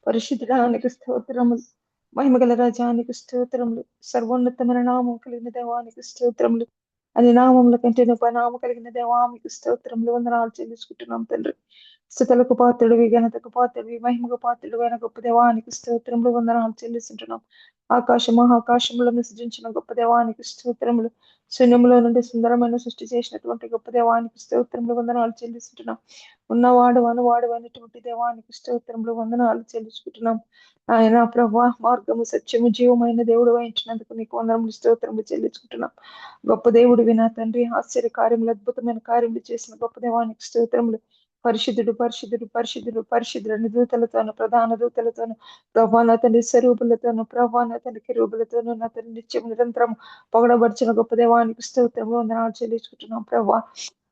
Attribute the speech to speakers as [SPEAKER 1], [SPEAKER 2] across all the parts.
[SPEAKER 1] పరిశుద్ధుడానికి స్తోత్రములు. మహిమగల రాజానికి స్తోత్రములు. సర్వోన్నతమైన నామం కలిగిన దేవానికి స్తోత్రములు. అని నామముల కంటే నామం కలిగిన దేవానికి స్తోత్రములు. వందనాలు చెల్లించుకుంటున్నాం తండ్రి. స్థుతులకు పాత్రుడివి, ఘనతకు పాత్రుడివి, మహిమకు పాత్రుడు అయిన గొప్ప దేవానికి స్తోత్రములు. వందనాలు చెల్లిస్తుంటున్నాం. ఆకాశ మహాకాశములను సృజించిన గొప్ప దేవానికి స్తోత్రములు. శూన్యములో నుండి సుందరమైన సృష్టి చేసినటువంటి గొప్ప దేవానికి స్తోత్రములు. వందనాలు చెల్లిస్తుంటున్నాం. ఉన్నవాడు అనువాడు అయినటువంటి దేవానికి స్తోత్రములు. వందనాలు చెల్లించుకుంటున్నాం. ఆయన ప్రభా మార్గము సత్యము జీవమైన దేవుడు వహించినందుకు నీకు వందనములు స్తోత్రములు చెల్లించుకుంటున్నాం. గొప్ప దేవుడు వినా తండ్రి, ఆశ్చర్య కార్యములు అద్భుతమైన కార్యములు చేసిన గొప్ప దేవానికి స్తోత్రములు. పరిశుద్ధుడు పరిశుద్ధుడు పరిశుద్ధుడు పరిశుద్ధుడు దూతలతోను ప్రధాన దూతలతోను ప్రభా నా తండ్రి స్వరూపులతోను ప్రభా నా తండ్రి కిరూపులతోను నా తండ్రి నిత్యం నిరంతరం పొగడబడిచిన గొప్ప దేవానికి స్తోత్రములు. వందనాలు చెల్లించుకుంటున్నాం ప్రభా.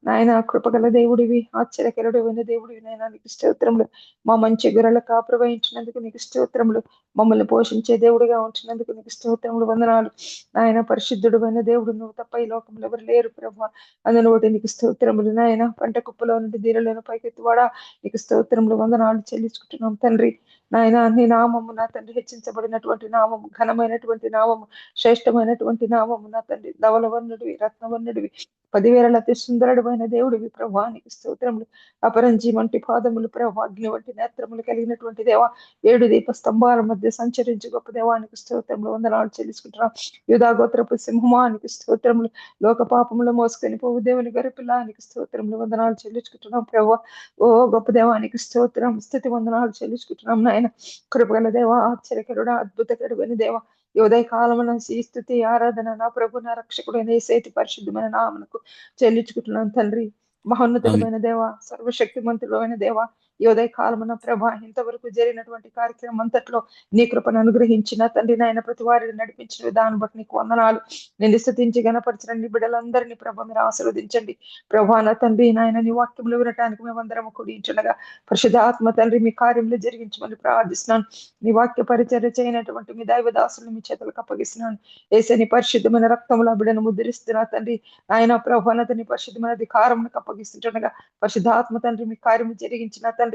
[SPEAKER 1] నాయన కృపగల దేవుడివి, ఆశ్చర్యకరుడైన దేవుడివి నాయన నీకు స్తోత్రములు. మా మంచి గొర్రెల కాపుర వహించినందుకు నీకు స్తోత్రములు. మమ్మల్ని పోషించే దేవుడిగా ఉంచినందుకు నీకు స్తోత్రములు. వందనాలు నాయన. పరిశుద్ధుడు అయిన దేవుడు నువ్వు తప్ప ఈ లోకంలో ఎవరు లేరు ప్రభా. అందును ఒకటి నీకు స్తోత్రములు నాయన. పంట కుప్పలో నుండి దీరలను పైకెత్తువాడా నీకు స్తోత్రములు. వందనాలు చెల్లించుకుంటున్నాం తండ్రి. నాయన నీ నామము నా తండ్రి హెచ్చించబడినటువంటి నామము, ఘనమైనటువంటి నామము, శ్రేష్టమైనటువంటి నామము నా తండ్రి. ధవలవర్ణుడివి, రత్నవర్ణుడివి, 10,000 అతి సుందరుడమైన దేవుడివి ప్రభా నీకు స్తోత్రములు. అపరంజి వంటి పాదములు ప్రభా, అగ్ని వంటి నేత్రములు కలిగినటువంటి దేవా, 7 దీప స్తంభాల మధ్య సంచరించు గొప్ప దేవానికి స్తోత్రములు. వందనాలు చెల్లించుకుంటున్నాం. యూదా గోత్రపు సింహమానికి స్తోత్రములు. లోక పాపములు మోసుకొని పోవు దేవుని గరిపిల్లానికి స్తోత్రములు. వందనాలు చెల్లించుకుంటున్నాం ప్రభా. ఓ గొప్ప దేవానికి స్తోత్రం, స్థుతి వందనాలు చెల్లించుకుంటున్నాం నాయన. కృపగల దేవ, ఆశ్చర్యకరుడ, అద్భుతకరుడైన దేవ, ఈ ఉదయ కాలమున ఈ స్థుతి ఆరాధన నా ప్రభు నా రక్షకుడైన యేసయ్య పరిశుద్ధమైన నామమునకు చెల్లించుకుంటున్నాను తండ్రి. మహోన్నతుడమైన దేవ, సర్వశక్తిమంతుడమైన దేవ, ఈ ఉదయ కాలమున ప్రభా ఇంతవరకు జరిగినటువంటి కార్యక్రమం అంతట్లో నీ కృపను అనుగ్రహించిన తండ్రి నాయన, ప్రతి వారిని నడిపించిన విధానం బట్టి నీకు వందనాలు. నేను స్థుతించి గణపరిచిన నీ బిడ్డలందరినీ ప్రభ మీరు ఆశీర్వదించండి. ప్రభా నా తండ్రి నాయన, నీ వాక్యములు వినటానికి మేమందరం కూడించుండగా పరిశుద్ధాత్మ తండ్రి మీ కార్యములు జరిగించమని ప్రార్థిస్తున్నాను. నీ వాక్య పరిచర్య చేయనటువంటి మీ దైవ దాసులను మీ చేతులకు అప్పగిస్తున్నాను. యేసని పరిశుద్ధమైన రక్తముల బిడ్డను ముద్రిస్తున్నా తండ్రి. ఆయన ప్రభాన తండ్రి పరిశుద్ధమైన అధికారములకు అప్పగిస్తుండగా పరిశుద్ధాత్మ తండ్రి మీ కార్యము జరిగించిన తండ్రి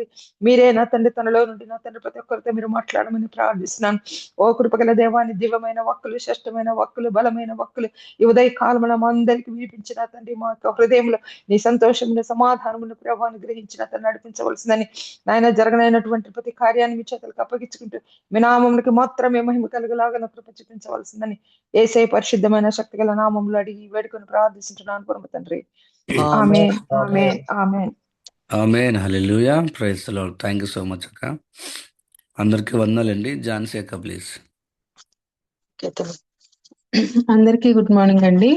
[SPEAKER 1] మీరే నా తండ్రి, తనలో నుండి నా తండ్రి ప్రతి ఒక్కరితో మీరు మాట్లాడమని ప్రార్థిస్తున్నాను. ఓ కృపగల దేవాన్ని దివ్యమైన వక్కులు, శ్రేష్టమైన వక్కులు, బలమైన వక్కులు ఈ ఉదయ కాలమున మా అందరికి వినిపించిన తండ్రి, మా యొక్క హృదయంలో నీ సంతోషమును సమాధానమును ప్రభావాన్ని గ్రహించిన తను నడిపించవలసిందని నాయన. జరగనైనటువంటి ప్రతి కార్యాన్ని మీ చేతులకు అప్పగించుకుంటూ మీ నామమునికి మాత్రమే మహిమ కలుగులాగా కృప చూపించవలసిందని యేసయ్య పరిశుద్ధమైన శక్తిగల నామములు అడిగి వేడుకొని ప్రార్థిస్తున్నాను పరమ తండ్రి. ఆమేన్, ఆమేన్, ఆమేన్.
[SPEAKER 2] ఆమేన్. హల్లెలూయా. Praise the Lord. Thank you so much అక్క. అందరికీ వందనాలండి. ఝాన్సీ అక్క ప్లీజ్.
[SPEAKER 3] అందరికీ గుడ్ మార్నింగ్ అండి.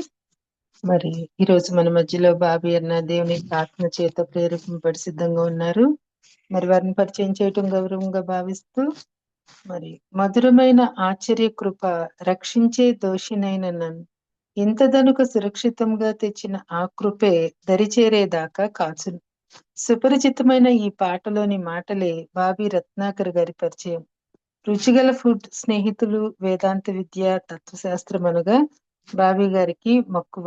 [SPEAKER 3] మరి ఈరోజు మన మధ్యలో బాబీ అన్న దేవుని ఆత్మ చేత ప్రేరేపింపబడి సిద్ధంగా ఉన్నారు. మరి వారిని పరిచయం చేయటం గౌరవంగా భావిస్తూ, మరి మధురమైన ఆశ్చర్య కృప రక్షించే దోషినైన నన్ను ఇంతదనుక సురక్షితంగా తెచ్చిన ఆ కృపే దరిచేరేదాకా కాచును. సుపరిచితమైన ఈ పాటలోని మాటలే బాబీ రత్నాకర్ గారి పరిచయం. రుచిగల ఫుడ్, స్నేహితులు, వేదాంత విద్య, తత్వశాస్త్రం అనగా బాబీ గారికి మక్కువ.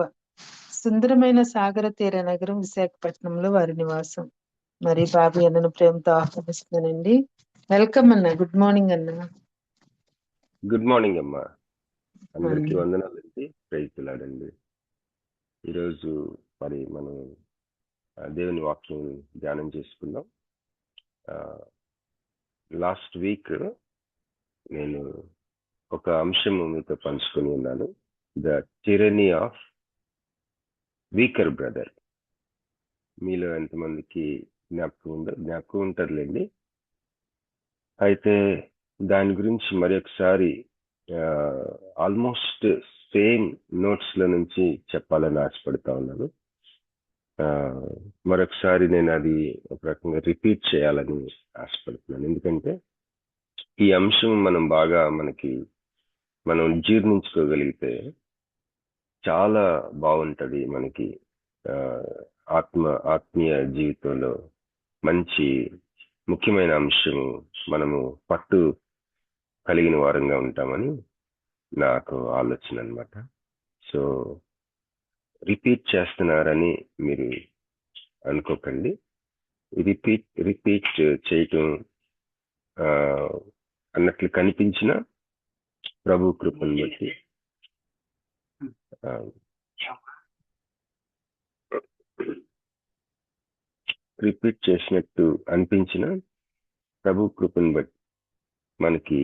[SPEAKER 3] సుందరమైన సాగర తీర నగరం విశాఖపట్నంలో వారి నివాసం. మరి బాబీ అన్నను ప్రేమతో ఆహ్వానిస్తున్నానండి. వెల్కమ్ అన్న. గుడ్ మార్నింగ్ అన్న.
[SPEAKER 4] గుడ్ మార్నింగ్ అమ్మా. అందరికీ వందనాలండి. ప్రైజ్ ది లార్డ్ అండి. ఈరోజు మరి మనం దేవుని వాక్యం ధ్యానం చేసుకుందాం. లాస్ట్ వీక్ నేను ఒక అంశము మీతో పంచుకొని ఉన్నాను. The tyranny of weaker brother. మీలో ఎంతమందికి జ్ఞాపకం ఉంటారులేండి. అయితే దాని గురించి మరి ఒకసారి ఆల్మోస్ట్ సేమ్ నోట్స్ లో నుంచి చెప్పాలని ఆశపడతా ఉన్నాను. మరొకసారి నేను అది ఒక రకంగా రిపీట్ చేయాలని ఆశపడుతున్నాను. ఎందుకంటే ఈ అంశం మనం జీర్ణించుకోగలిగితే చాలా బాగుంటది. మనకి ఆత్మీయ జీవితంలో మంచి ముఖ్యమైన అంశము మనము పట్టు కలిగిన వారంగా ఉంటామని నాకు ఆలోచన అన్నమాట. సో రిపీట్ చేస్తున్నారని మీరు అనుకోకండి. రిపీట్ చేయటం అన్నట్లు కనిపించిన ప్రభు కృపను బట్టి రిపీట్ చేసినట్టు అనిపించిన ప్రభు కృపను బట్టి మనకి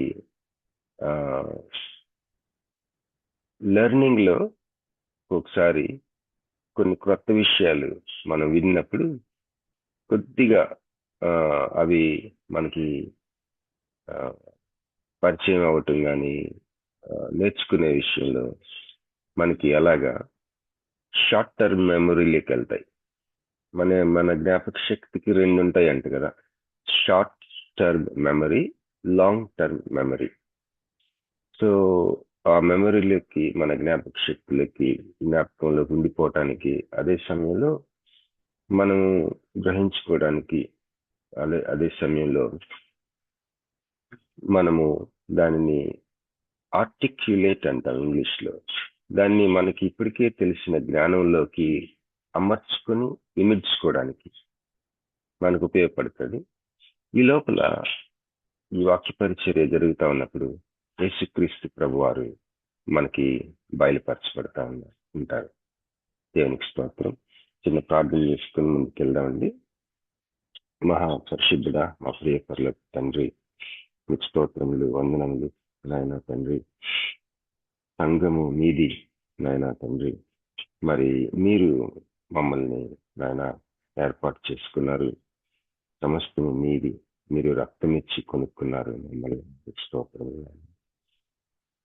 [SPEAKER 4] లెర్నింగ్ లో ఒకసారి కొన్ని కొత్త విషయాలు మనం విన్నప్పుడు కొద్దిగా అవి మనకి పరిచయం అవ్వటం కానీ నేర్చుకునే విషయంలో మనకి అలాగా షార్ట్ టర్మ్ మెమరీలోకి వెళ్తాయి. మన జ్ఞాపక శక్తికి 2 ఉంటాయి అంట కదా, short term memory, long term memory. So ఆ మెమరీలోకి, మన జ్ఞాపక శక్తిలోకి, జ్ఞాపకంలోకి ఉండిపోవటానికి, అదే సమయంలో మనం గ్రహించుకోవడానికి, అదే సమయంలో మనము దానిని ఆర్టిక్యులేట్ అంటాం ఇంగ్లీష్ లో. దాన్ని మనకి ఇప్పటికే తెలిసిన జ్ఞానంలోకి అమర్చుకొని ఇమిడ్చుకోవడానికి మనకు ఉపయోగపడుతుంది. ఈ లోపల ఈ వాక్య పరిచర్య జరుగుతూ ఉన్నప్పుడు యేసుక్రీస్తు ప్రభువారు మనకి బయలుపరచబడతా ఉంటారు. దేవునికి స్తోత్రం. చిన్న ప్రార్థన చేసుకుని ముందుకు వెళ్దామండి. మహాపరిశుద్ధుడా, మా ప్రియ పరలోక తండ్రి, మీకు స్తోత్రములు, వందనములు నాయన తండ్రి. సంఘము మీది నాయన తండ్రి. మరి మీరు మమ్మల్ని నాయన ఏర్పాటు చేసుకున్నారు. సమస్తము మీది. మీరు రక్తం ఇచ్చి కొనుక్కున్నారు మమ్మల్ని. స్తోత్రములు.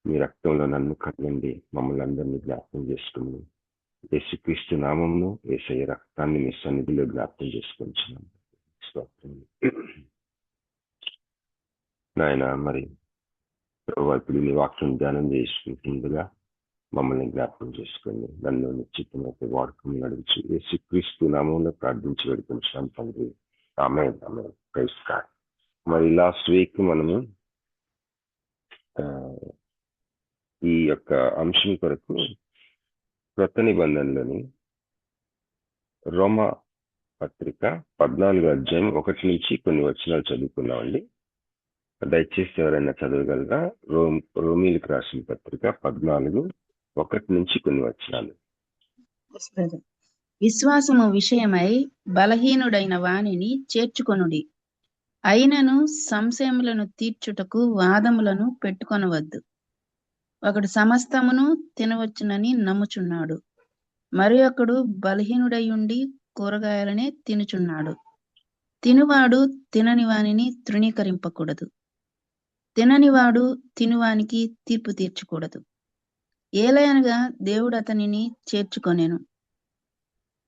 [SPEAKER 4] మీ రక్తంలో నన్ను కడగండి, మమ్మల్ని అందరినీ జ్ఞాపకం చేసుకుని యేసుక్రీస్తు నామమును, యేసయ్య రక్తాన్ని మీ సన్నిధిలో జ్ఞాపకం చేసుకుంటున్నాను. స్తోత్రములు నాయన. మరి ఇప్పుడు నీ వాక్యం ధ్యానం చేసుకుంటుండగా మమ్మల్ని జ్ఞాపకం చేసుకుని నన్ను నిశ్చితమైతే వాడుకుని నడిచి యేసుక్రీస్తు నామంలో ప్రార్థించి వేడుకుంటున్నాను తండ్రి. ఆమేన్. ఆమేన్. Praise God. మరి లాస్ట్ వీక్ మనము ఈ యొక్క అంశం కొరకు క్రొత్త నిబంధనలోని రోమా పత్రిక 14వ అధ్యాయం 1 నుంచి కొన్ని వచనాలు చదువుకున్నామండి. దయచేసి ఎవరైనా చదవగలరా? రోమీలకు రాసిన పత్రిక 14:1 నుంచి కొన్ని వచనాలు.
[SPEAKER 5] విశ్వాసము విషయమై బలహీనుడైన వానిని చేర్చుకొనుడి. అయినను సంశయములను తీర్చుటకు వాదములను పెట్టుకొనవద్దు. ఒకడు సమస్తమును తినవచ్చునని నమ్ముచున్నాడు, మరి ఒకడు బలహీనుడైయుండి కూరగాయలనే తినుచున్నాడు. తినువాడు తినని వానిని తృణీకరింపకూడదు. తిననివాడు తినువానికి తీర్పు తీర్చకూడదు. ఏలయనగా దేవుడు అతనిని చేర్చుకొనెను.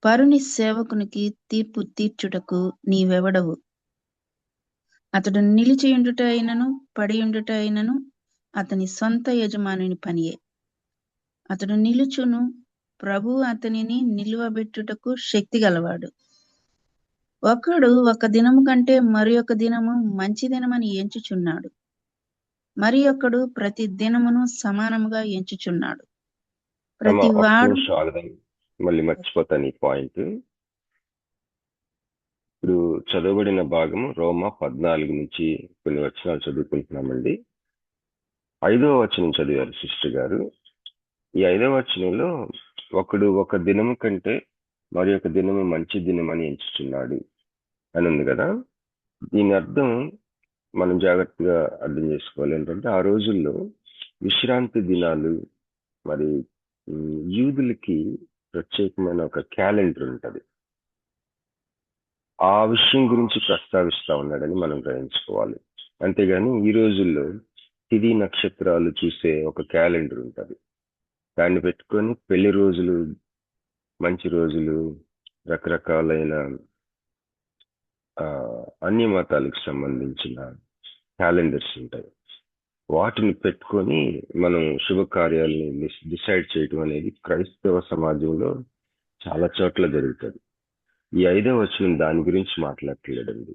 [SPEAKER 5] పరుని సేవకునికి తీర్పు తీర్చుటకు నీవెవడవు? అతడు నిలిచియుండుట అయినను పడియుండుట అయినను అతని సొంత యజమానుని పనియే. అతడు నిలుచును, ప్రభు అతనిని నిలువబెట్టుటకు శక్తి గలవాడు. ఒకడు ఒక దినము కంటే మరి ఒక దినము మంచి దినమని ఎంచుచున్నాడు, మరి ఒకడు ప్రతి దినమును సమానముగా ఎంచుచున్నాడు. ప్రతి వాడు
[SPEAKER 4] మళ్ళీ మర్చిపోతాను ఈ పాయింట్. ఇప్పుడు చదవబడిన భాగము రోమా 14 నుంచి కొన్ని వచనాలు చదువుకుంటున్నామండి. 5వ వచనం చదివారు సిస్టర్ గారు. ఈ 5వ వచనంలో ఒకడు ఒక దినము కంటే మరి ఒక దినము మంచి దినం అని ఎంచుచున్నాడు అని ఉంది కదా. దీని అర్థం మనం జాగ్రత్తగా అర్థం చేసుకోవాలి. ఏంటంటే ఆ రోజుల్లో విశ్రాంతి దినాలు, మరి యూదులకి ప్రత్యేకమైన ఒక క్యాలెండర్ ఉంటుంది. ఆ విషయం గురించి ప్రస్తావిస్తా ఉన్నాడని మనం గ్రహించుకోవాలి. అంతేగాని ఈ రోజుల్లో తిథి నక్షత్రాలు చూసే ఒక క్యాలెండర్ ఉంటుంది. దాన్ని పెట్టుకొని పెళ్లి రోజులు, మంచి రోజులు, రకరకాలైన అన్య మతాలకు సంబంధించిన క్యాలెండర్స్ ఉంటాయి. వాటిని పెట్టుకొని మనం శుభకార్యాలని డిసైడ్ చేయడం అనేది క్రైస్తవ సమాజంలో చాలా చోట్ల జరుగుతుంది. ఈ 5వ వచనం దాని గురించి మాట్లాడలేదండి.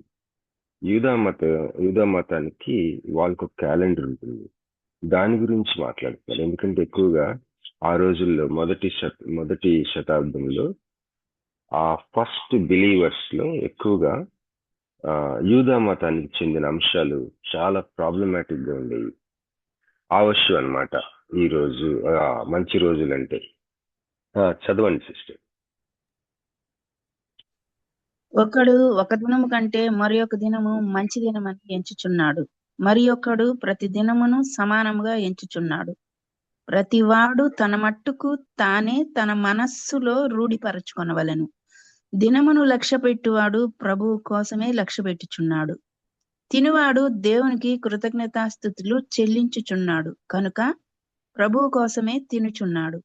[SPEAKER 4] యూదా మతానికి వాళ్ళకు ఒక క్యాలెండర్ ఉంటుంది, దాని గురించి మాట్లాడుతున్నారు. ఎందుకంటే ఎక్కువగా ఆ రోజుల్లో మొదటి శతాబ్దంలో ఆ ఫస్ట్ బిలీవర్స్ లో ఎక్కువగా యూదా మతానికి చెందిన అంశాలు చాలా ప్రాబ్లమాటిక్ గా ఉండేవి. ఆవశ్యం అన్నమాట ఈ రోజు మంచి రోజులంటే. చదవండి సిస్టర్.
[SPEAKER 5] ఒకడు ఒక దినము కంటే మరి ఒక దినము మంచి దినమని ఎంచుచున్నాడు, మరి ఒకడు ప్రతి దినమును సమానముగా ఎంచుచున్నాడు. ప్రతివాడు తన మట్టుకు తానే తన మనస్సులో రూఢిపరచుకొనవలెను. దినమును లక్ష్యపెట్టువాడు ప్రభువు కోసమే లక్ష్యపెట్టుచున్నాడు. తినువాడు దేవునికి కృతజ్ఞతాస్తుతులు చెల్లించుచున్నాడు కనుక ప్రభువు కోసమే తినుచున్నాడు.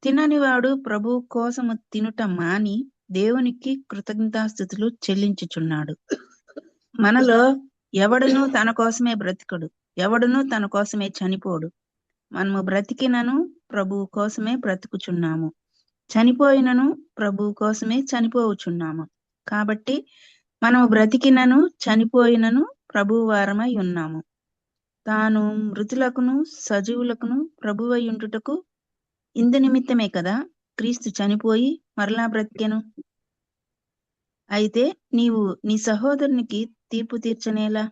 [SPEAKER 5] తిననివాడు ప్రభువు కోసము తినుట మాని దేవునికి కృతజ్ఞతాస్తుతులు చెల్లించుచున్నాడు. మనలో ఎవడునూ తన కోసమే బ్రతికడు, ఎవడునూ తన కోసమే చనిపోడు. మనము బ్రతికినను ప్రభువు కోసమే బ్రతుకుచున్నాము, చనిపోయినను ప్రభువు కోసమే చనిపోవుచున్నాము. కాబట్టి మనము బ్రతికినను చనిపోయినను ప్రభువు వారమై ఉన్నాము. తాను మృతులకును సజీవులకును ప్రభువై ఉండుటకు ఇందు నిమిత్తమే కదా క్రీస్తు చనిపోయి మరలా బ్రతికెను. అయితే నీవు నీ సహోదరునికి తీర్పు తీర్చనేలా,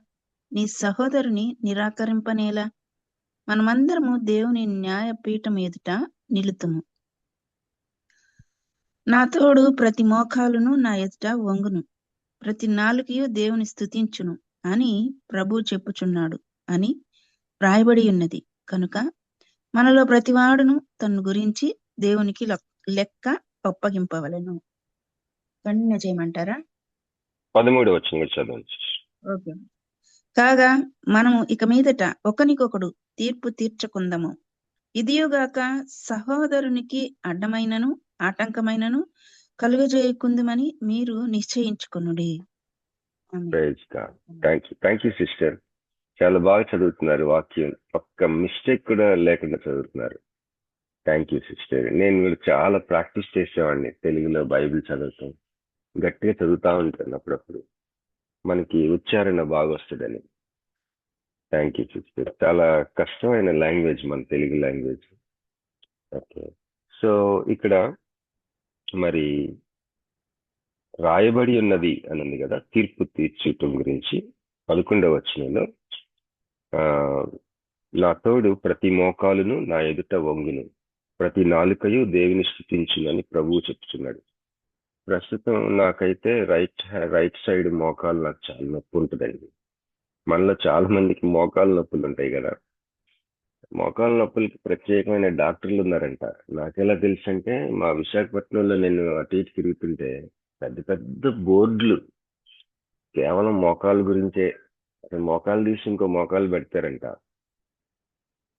[SPEAKER 5] నీ సహోదరుని నిరాకరింపనేలా? మనమందరము దేవుని న్యాయపీఠం ఎదుట నిలుతుము. నా తోడు ప్రతి మోకాలును నా ఎదుట వంగును, ప్రతి నాలుకయు దేవుని స్తుతించును అని ప్రభు చెప్పుచున్నాడు అని రాయబడి ఉన్నది. కనుక మనలో ప్రతివాడును తన గురించి దేవునికి లెక్క ఒప్పగింపవలెను. కంటిన్యూ చేయమంటారా?
[SPEAKER 4] 13వ వచనం చదవండి.
[SPEAKER 5] ఓకే. కాగా మనము ఇక మీదట ఒకనికొకడు తీర్పు తీర్చుకుందాము. ఇదియుగాక సహోదరునికి అడ్డమైనను ఆటంకమైనను కలుగజేయకుందుమని మీరు నిశ్చయించుకొనుడి.
[SPEAKER 4] Thank you sister. చాలా బాగా చదువుతున్నారు వాక్యం, ఒక్క మిస్టేక్ కూడా లేకుండా చదువుతున్నారు. Thank you sister. నేను కూడా చాలా ప్రాక్టీస్ చేసేవాడిని తెలుగులో బైబిల్ చదువుతాం, గట్టిగా చదువుతా ఉంటాను అప్పుడప్పుడు, మనకి ఉచ్చారణ బాగా వస్తుందని. Thank you sister. చాలా కష్టమైన లాంగ్వేజ్ మన తెలుగు లాంగ్వేజ్. ఓకే, సో ఇక్కడ మరి రాయబడి ఉన్నది అని ఉంది కదా, తీర్పు తీర్చటం గురించి. 11వ వచనంలో నా తోడు ప్రతి మోకాలును నా ఎదుట వంగును, ప్రతి నాలుకయు దేవుని స్తుతించునని ప్రభువు చెప్తున్నాడు. ప్రస్తుతం నాకైతే రైట్ సైడ్ మోకాలు నాకు చాలా నొప్పి ఉంటుందండి. మనలో చాలా మందికి మోకాలు నొప్పులు ఉంటాయి కదా. మోకాలు నొప్పులకి ప్రత్యేకమైన డాక్టర్లు ఉన్నారంట. నాకెలా తెలుసు అంటే, మా విశాఖపట్నంలో నేను అటు ఇటు తిరుగుతుంటే పెద్ద పెద్ద బోర్డులు కేవలం మోకాలు గురించే, మోకాలు తీసి ఇంకో మోకాలు పెడతారంట.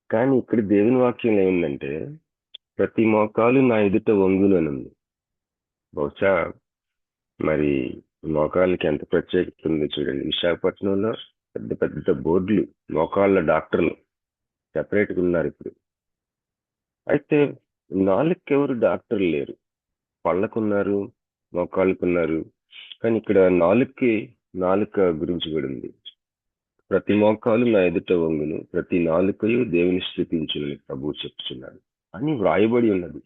[SPEAKER 4] కానీ ఇక్కడ దేవుని వాక్యం ఏముందంటే, ప్రతి మోకాలు నా ఎదుట వంగులు అని ఉంది. బహుశా మరి మోకాళ్ళకి ఎంత ప్రత్యేకత ఉంది చూడండి. విశాఖపట్నంలో పెద్ద పెద్ద బోర్డులు, మోకాళ్ళ డాక్టర్లు సెపరేట్గా ఉన్నారు ఇప్పుడు. అయితే నాలుగుకి ఎవరు డాక్టర్లు లేరు, పళ్ళకున్నారు, మోకాళ్ళకున్నారు. కానీ ఇక్కడ నాలుక గురించి కూడా ఉంది. ప్రతి మోకాలు నా ఎదుట వంగును, ప్రతి నాలుకయు దేవుని స్తుతించునని ప్రభువు చెప్తున్నాడు అని వ్రాయబడి ఉన్నది.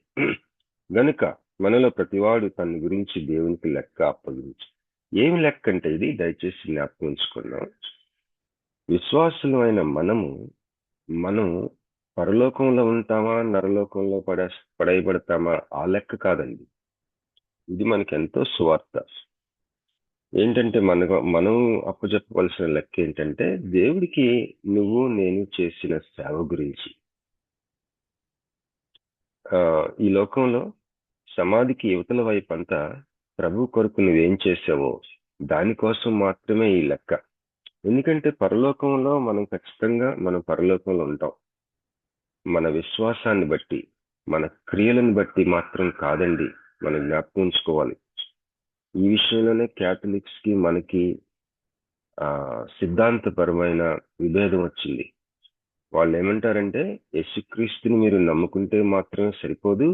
[SPEAKER 4] గనుక మనలో ప్రతివాడు తన గురించి దేవునికి లెక్క అప్పగించు. ఏమి లెక్క అంటే ఇది దయచేసి జ్ఞాపకం ఉంచుకున్నాం. విశ్వాసులు అయిన మనం పరలోకంలో ఉంటామా నరలోకంలో పడేయబడతామా ఆ లెక్క కాదండి. ఇది మనకి ఎంతో సువార్త. ఏంటంటే మనం అప్పచెప్పవలసిన లెక్క ఏంటంటే, దేవుడికి నువ్వు నేను చేసిన సేవ గురించి. ఈ లోకంలో సమాధికి యువతల వైపు అంతా ప్రభు కొరకు నువ్వేం చేసావో దానికోసం మాత్రమే ఈ లెక్క. ఎందుకంటే పరలోకంలో మనం ఖచ్చితంగా పరలోకంలో ఉంటాం. మన విశ్వాసాన్ని బట్టి, మన క్రియలను బట్టి మాత్రం కాదండి మనం జ్ఞాపకం ఉంచుకోవాలి. ఈ విషయంలోనే క్యాథలిక్స్ కి మనకి సిద్ధాంతపరమైన విభేదం వచ్చింది. వాళ్ళు ఏమంటారంటే, యేసుక్రీస్తుని మీరు నమ్ముకుంటే మాత్రమే సరిపోదు,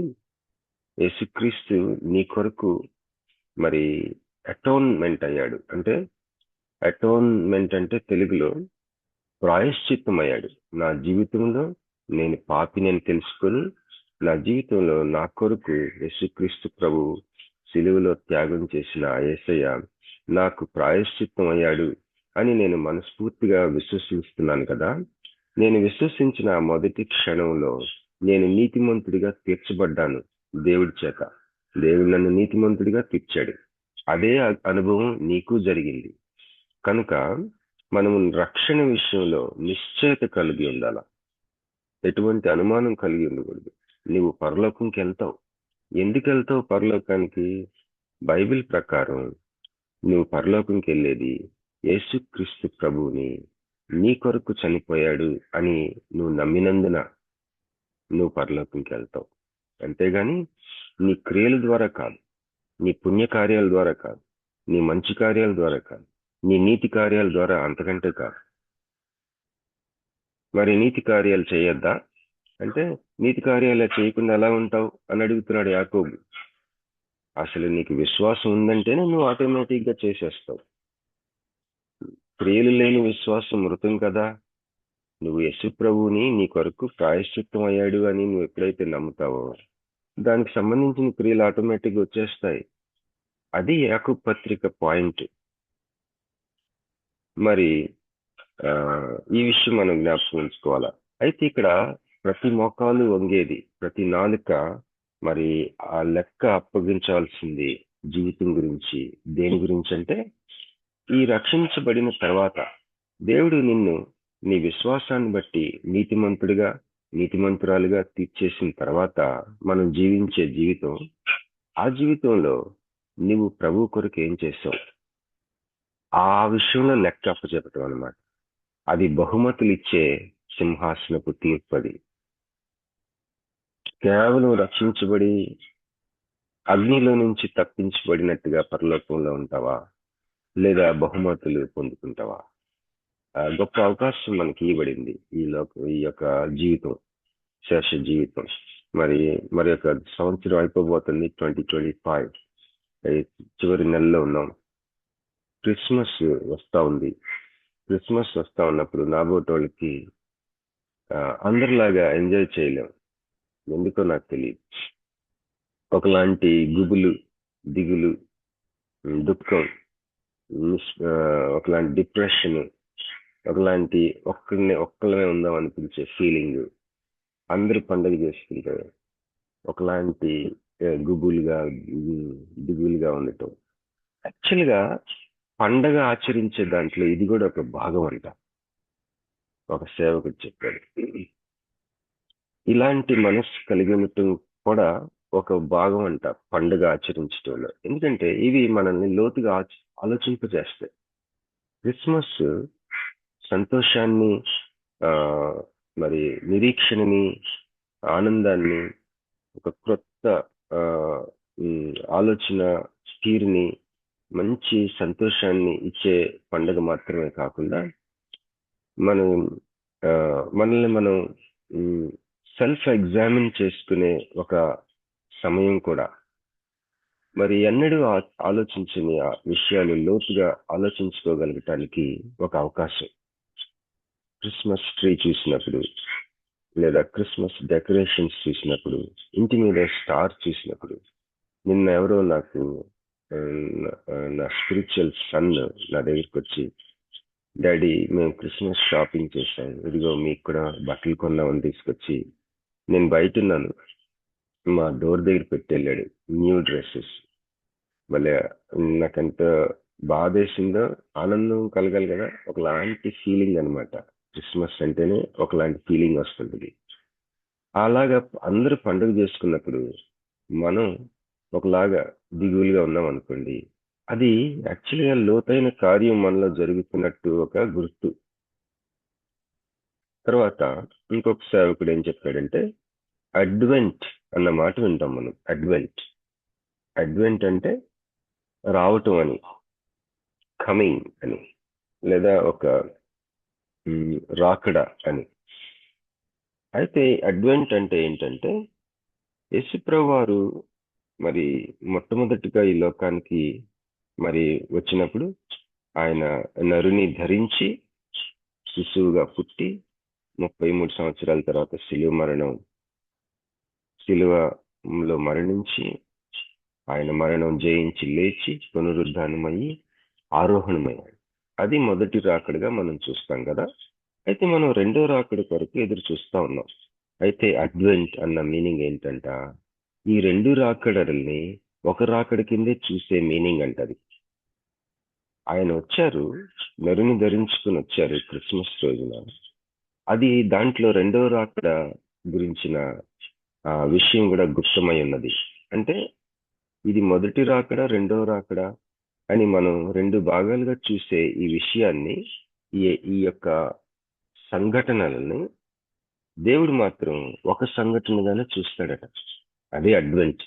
[SPEAKER 4] యేసుక్రీస్తు నీ కొరకు మరి అటోన్మెంట్ అయ్యాడు. అంటే అటోన్మెంట్ అంటే తెలుగులో ప్రాయశ్చిత్తం అయ్యాడు. నా జీవితంలో నేను పాపిని అని తెలుసుకొని, నా జీవితంలో నా కొరకు యేసుక్రీస్తు ప్రభు సిలువలో త్యాగం చేసిన యేసయ్య నాకు ప్రాయశ్చిత్తం అయ్యాడు అని నేను మనస్ఫూర్తిగా విశ్వసిస్తున్నాను కదా. నేను విశ్వసించిన ఆ మొదటి క్షణంలో నేను నీతిమంతుడిగా తీర్చబడ్డాను దేవుడి చేత. దేవుడు నన్ను నీతిమంతుడిగా తీర్చాడు. అదే అనుభవం నీకు జరిగింది. కనుక మనము రక్షణ విషయంలో నిశ్చయత కలిగి ఉండాల. ఎటువంటి అనుమానం కలిగి ఉండకూడదు. నువ్వు పరలోకంకి వెళ్తావు. ఎందుకు వెళ్తావు పరలోకానికి? బైబిల్ ప్రకారం నువ్వు పరలోకంకి వెళ్ళేది యేసుక్రీస్తు ప్రభువుని నీ కొరకు చనిపోయాడు అని నువ్వు నమ్మినందున నువ్వు పరలోకంకి వెళ్తావు. అంతేగాని నీ క్రియల ద్వారా కాదు, నీ పుణ్యకార్యాల ద్వారా కాదు, నీ మంచి కార్యాల ద్వారా కాదు, నీ నీతి కార్యాల ద్వారా అంతకంటే కాదు. మరి నీతి కార్యాలు చేయొద్దా అంటే, నీతి కార్యాలు చేయకుండా ఎలా ఉంటావు అని అడుగుతున్నాడు యాకోబు. అసలు నీకు విశ్వాసం ఉందంటేనే నువ్వు ఆటోమేటిక్ గా చేసేస్తావు. క్రియలు లేని విశ్వాసం మృతం కదా. నువ్వు యేసు ప్రభువుని నీ కొరకు ప్రాయశ్చిత్తం అయ్యాడు అని నువ్వు ఎప్పుడైతే నమ్ముతావో దానికి సంబంధించిన క్రియలు ఆటోమేటిక్ గా వచ్చేస్తాయి. అది యాకోబు పత్రిక పాయింట్. మరి ఈ విషయం మనం జ్ఞాపకం ఉంచుకోవాలా. అయితే ఇక్కడ ప్రతి మోకాలు వంగేది, ప్రతి నాలుక మరి ఆ లెక్క అప్పగించాల్సింది జీవితం గురించి. దేని గురించి అంటే, ఈ రక్షించబడిన తర్వాత దేవుడు నిన్ను నీ విశ్వాసాన్ని బట్టి నీతిమంతుడిగా నీతిమంతురాలుగా తీర్చేసిన తర్వాత మనం జీవించే జీవితం, ఆ జీవితంలో నువ్వు ప్రభు కొరకు ఏం చేసావు ఆ విషయంలో లెక్క అప్పచెప్పటం అన్నమాట. అది బహుమతులు ఇచ్చే సింహాసనపు తీర్పది. కేవలం రక్షించబడి అగ్నిలో నుంచి తప్పించబడినట్టుగా పరలోకంలో ఉంటావా, లేదా బహుమతులు పొందుకుంటావా? గొప్ప అవకాశం మనకి ఇవ్వబడింది ఈ యొక్క జీవితం, శేష జీవితం. మరి ఒక సంవత్సరం అయిపోబోతుంది, 2025 చివరి నెలలో ఉన్నాం. క్రిస్మస్ వస్తా ఉంది. క్రిస్మస్ వస్తా ఉన్నప్పుడు నాబోటోళ్ళకి అందరిలాగా ఎంజాయ్ చేయలేం. ఎందుకో నాకు తెలియదు. ఒకలాంటి గుబులు, దిగులు, దుఃఖం, ఒకలాంటి డిప్రెషన్, ఒకలాంటి ఒక్కళ్ళనే ఉందాం అనిపించే ఫీలింగ్. అందరూ పండుగ చేసుకుంటారు, ఒకలాంటి గుబులుగా దిగులుగా ఉండటం. యాక్చువల్గా పండగ ఆచరించే దాంట్లో ఇది కూడా ఒక భాగం అంట. ఒక సేవకుడు చెప్పాడు, ఇలాంటి మనస్సు కలిగి ఉండటం కూడా ఒక భాగం అంట పండుగ ఆచరించడంలో. ఎందుకంటే ఇవి మనల్ని లోతుగా ఆలోచింపజేస్తాయి. క్రిస్మస్ సంతోషాన్ని, మరి నిరీక్షణని, ఆనందాన్ని, ఒక క్రొత్త ఆలోచన తీరుని, మంచి సంతోషాన్ని ఇచ్చే పండుగ మాత్రమే కాకుండా మనల్ని మనం సెల్ఫ్ ఎగ్జామిన్ చేసుకునే ఒక సమయం కూడా. మరి ఎన్నడూ ఆలోచించని ఆ విషయాలు లోతుగా ఆలోచించుకోగలగటానికి ఒక అవకాశం. క్రిస్మస్ ట్రీ చూసినప్పుడు, లేదా క్రిస్మస్ డెకరేషన్స్ చూసినప్పుడు, ఇంటి మీద స్టార్ చూసినప్పుడు, నిన్న ఎవరో నాకు నా స్పిరిచువల్ సన్ నా దగ్గరికి వచ్చి, డాడీ మేము క్రిస్మస్ షాపింగ్ చేశాం, ఇదిగో మీకు కూడా బట్టలు కొన్నామని తీసుకొచ్చి, నేను బయట ఉన్నాను, మా డోర్ దగ్గర పెట్టి వెళ్ళాడు న్యూ డ్రెస్సెస్. మళ్ళీ నాకెంత బాధ వేసిందో, ఆనందం కలగాలి కదా, ఒకలాంటి ఫీలింగ్ అనమాట. క్రిస్మస్ అంటేనే ఒకలాంటి ఫీలింగ్ వస్తుంది. అలాగా అందరూ పండుగ చేసుకున్నప్పుడు మనం ఒకలాగా దిగులుగా ఉన్నాం అనుకోండి, అది యాక్చువల్గా లోతైన కార్యం మనలో జరుగుతున్నట్టు ఒక గుర్తు. తర్వాత ఇంకొక సేవకుడు ఏం చెప్పాడంటే, అడ్వెంట్ అన్న మాట వింటాం మనం. అడ్వెంట్ అంటే రావటం అని, కమింగ్ అని, లేదా ఒక రాకడ అని. అయితే అడ్వెంట్ అంటే ఏంటంటే, యేసుప్రభువు వారు మరి మొట్టమొదటిగా ఈ లోకానికి మరి వచ్చినప్పుడు ఆయన నరుని ధరించి శిశువుగా పుట్టి 33 సంవత్సరాల తర్వాత శిలువలో మరణించి, ఆయన మరణం జయించి లేచి పునరుద్ధానమయ్యి ఆరోహణమయ్యాడు. అది మొదటి రాకడగా మనం చూస్తాం కదా. అయితే మనం రెండో రాకడ కొరకు ఎదురు చూస్తా ఉన్నాం. అయితే అడ్వెంట్ అన్న మీనింగ్ ఏంటంట, ఈ రెండు రాకడల్ని ఒక రాకడ కిందే చూసే మీనింగ్ అంటది. ఆయన వచ్చారు, మెరుని ధరించుకుని వచ్చారు క్రిస్మస్ రోజున. అది దాంట్లో రెండో రాకడ గురించిన విషయం కూడా గుప్తమై ఉన్నది. అంటే ఇది మొదటి రాకడ, రెండో రాకడ అని మనం రెండు భాగాలుగా చూసే ఈ విషయాన్ని, ఈ యొక్క సంఘటనలని దేవుడు మాత్రం ఒక సంఘటనగానే చూస్తాడట. అదే అడ్వెంట్.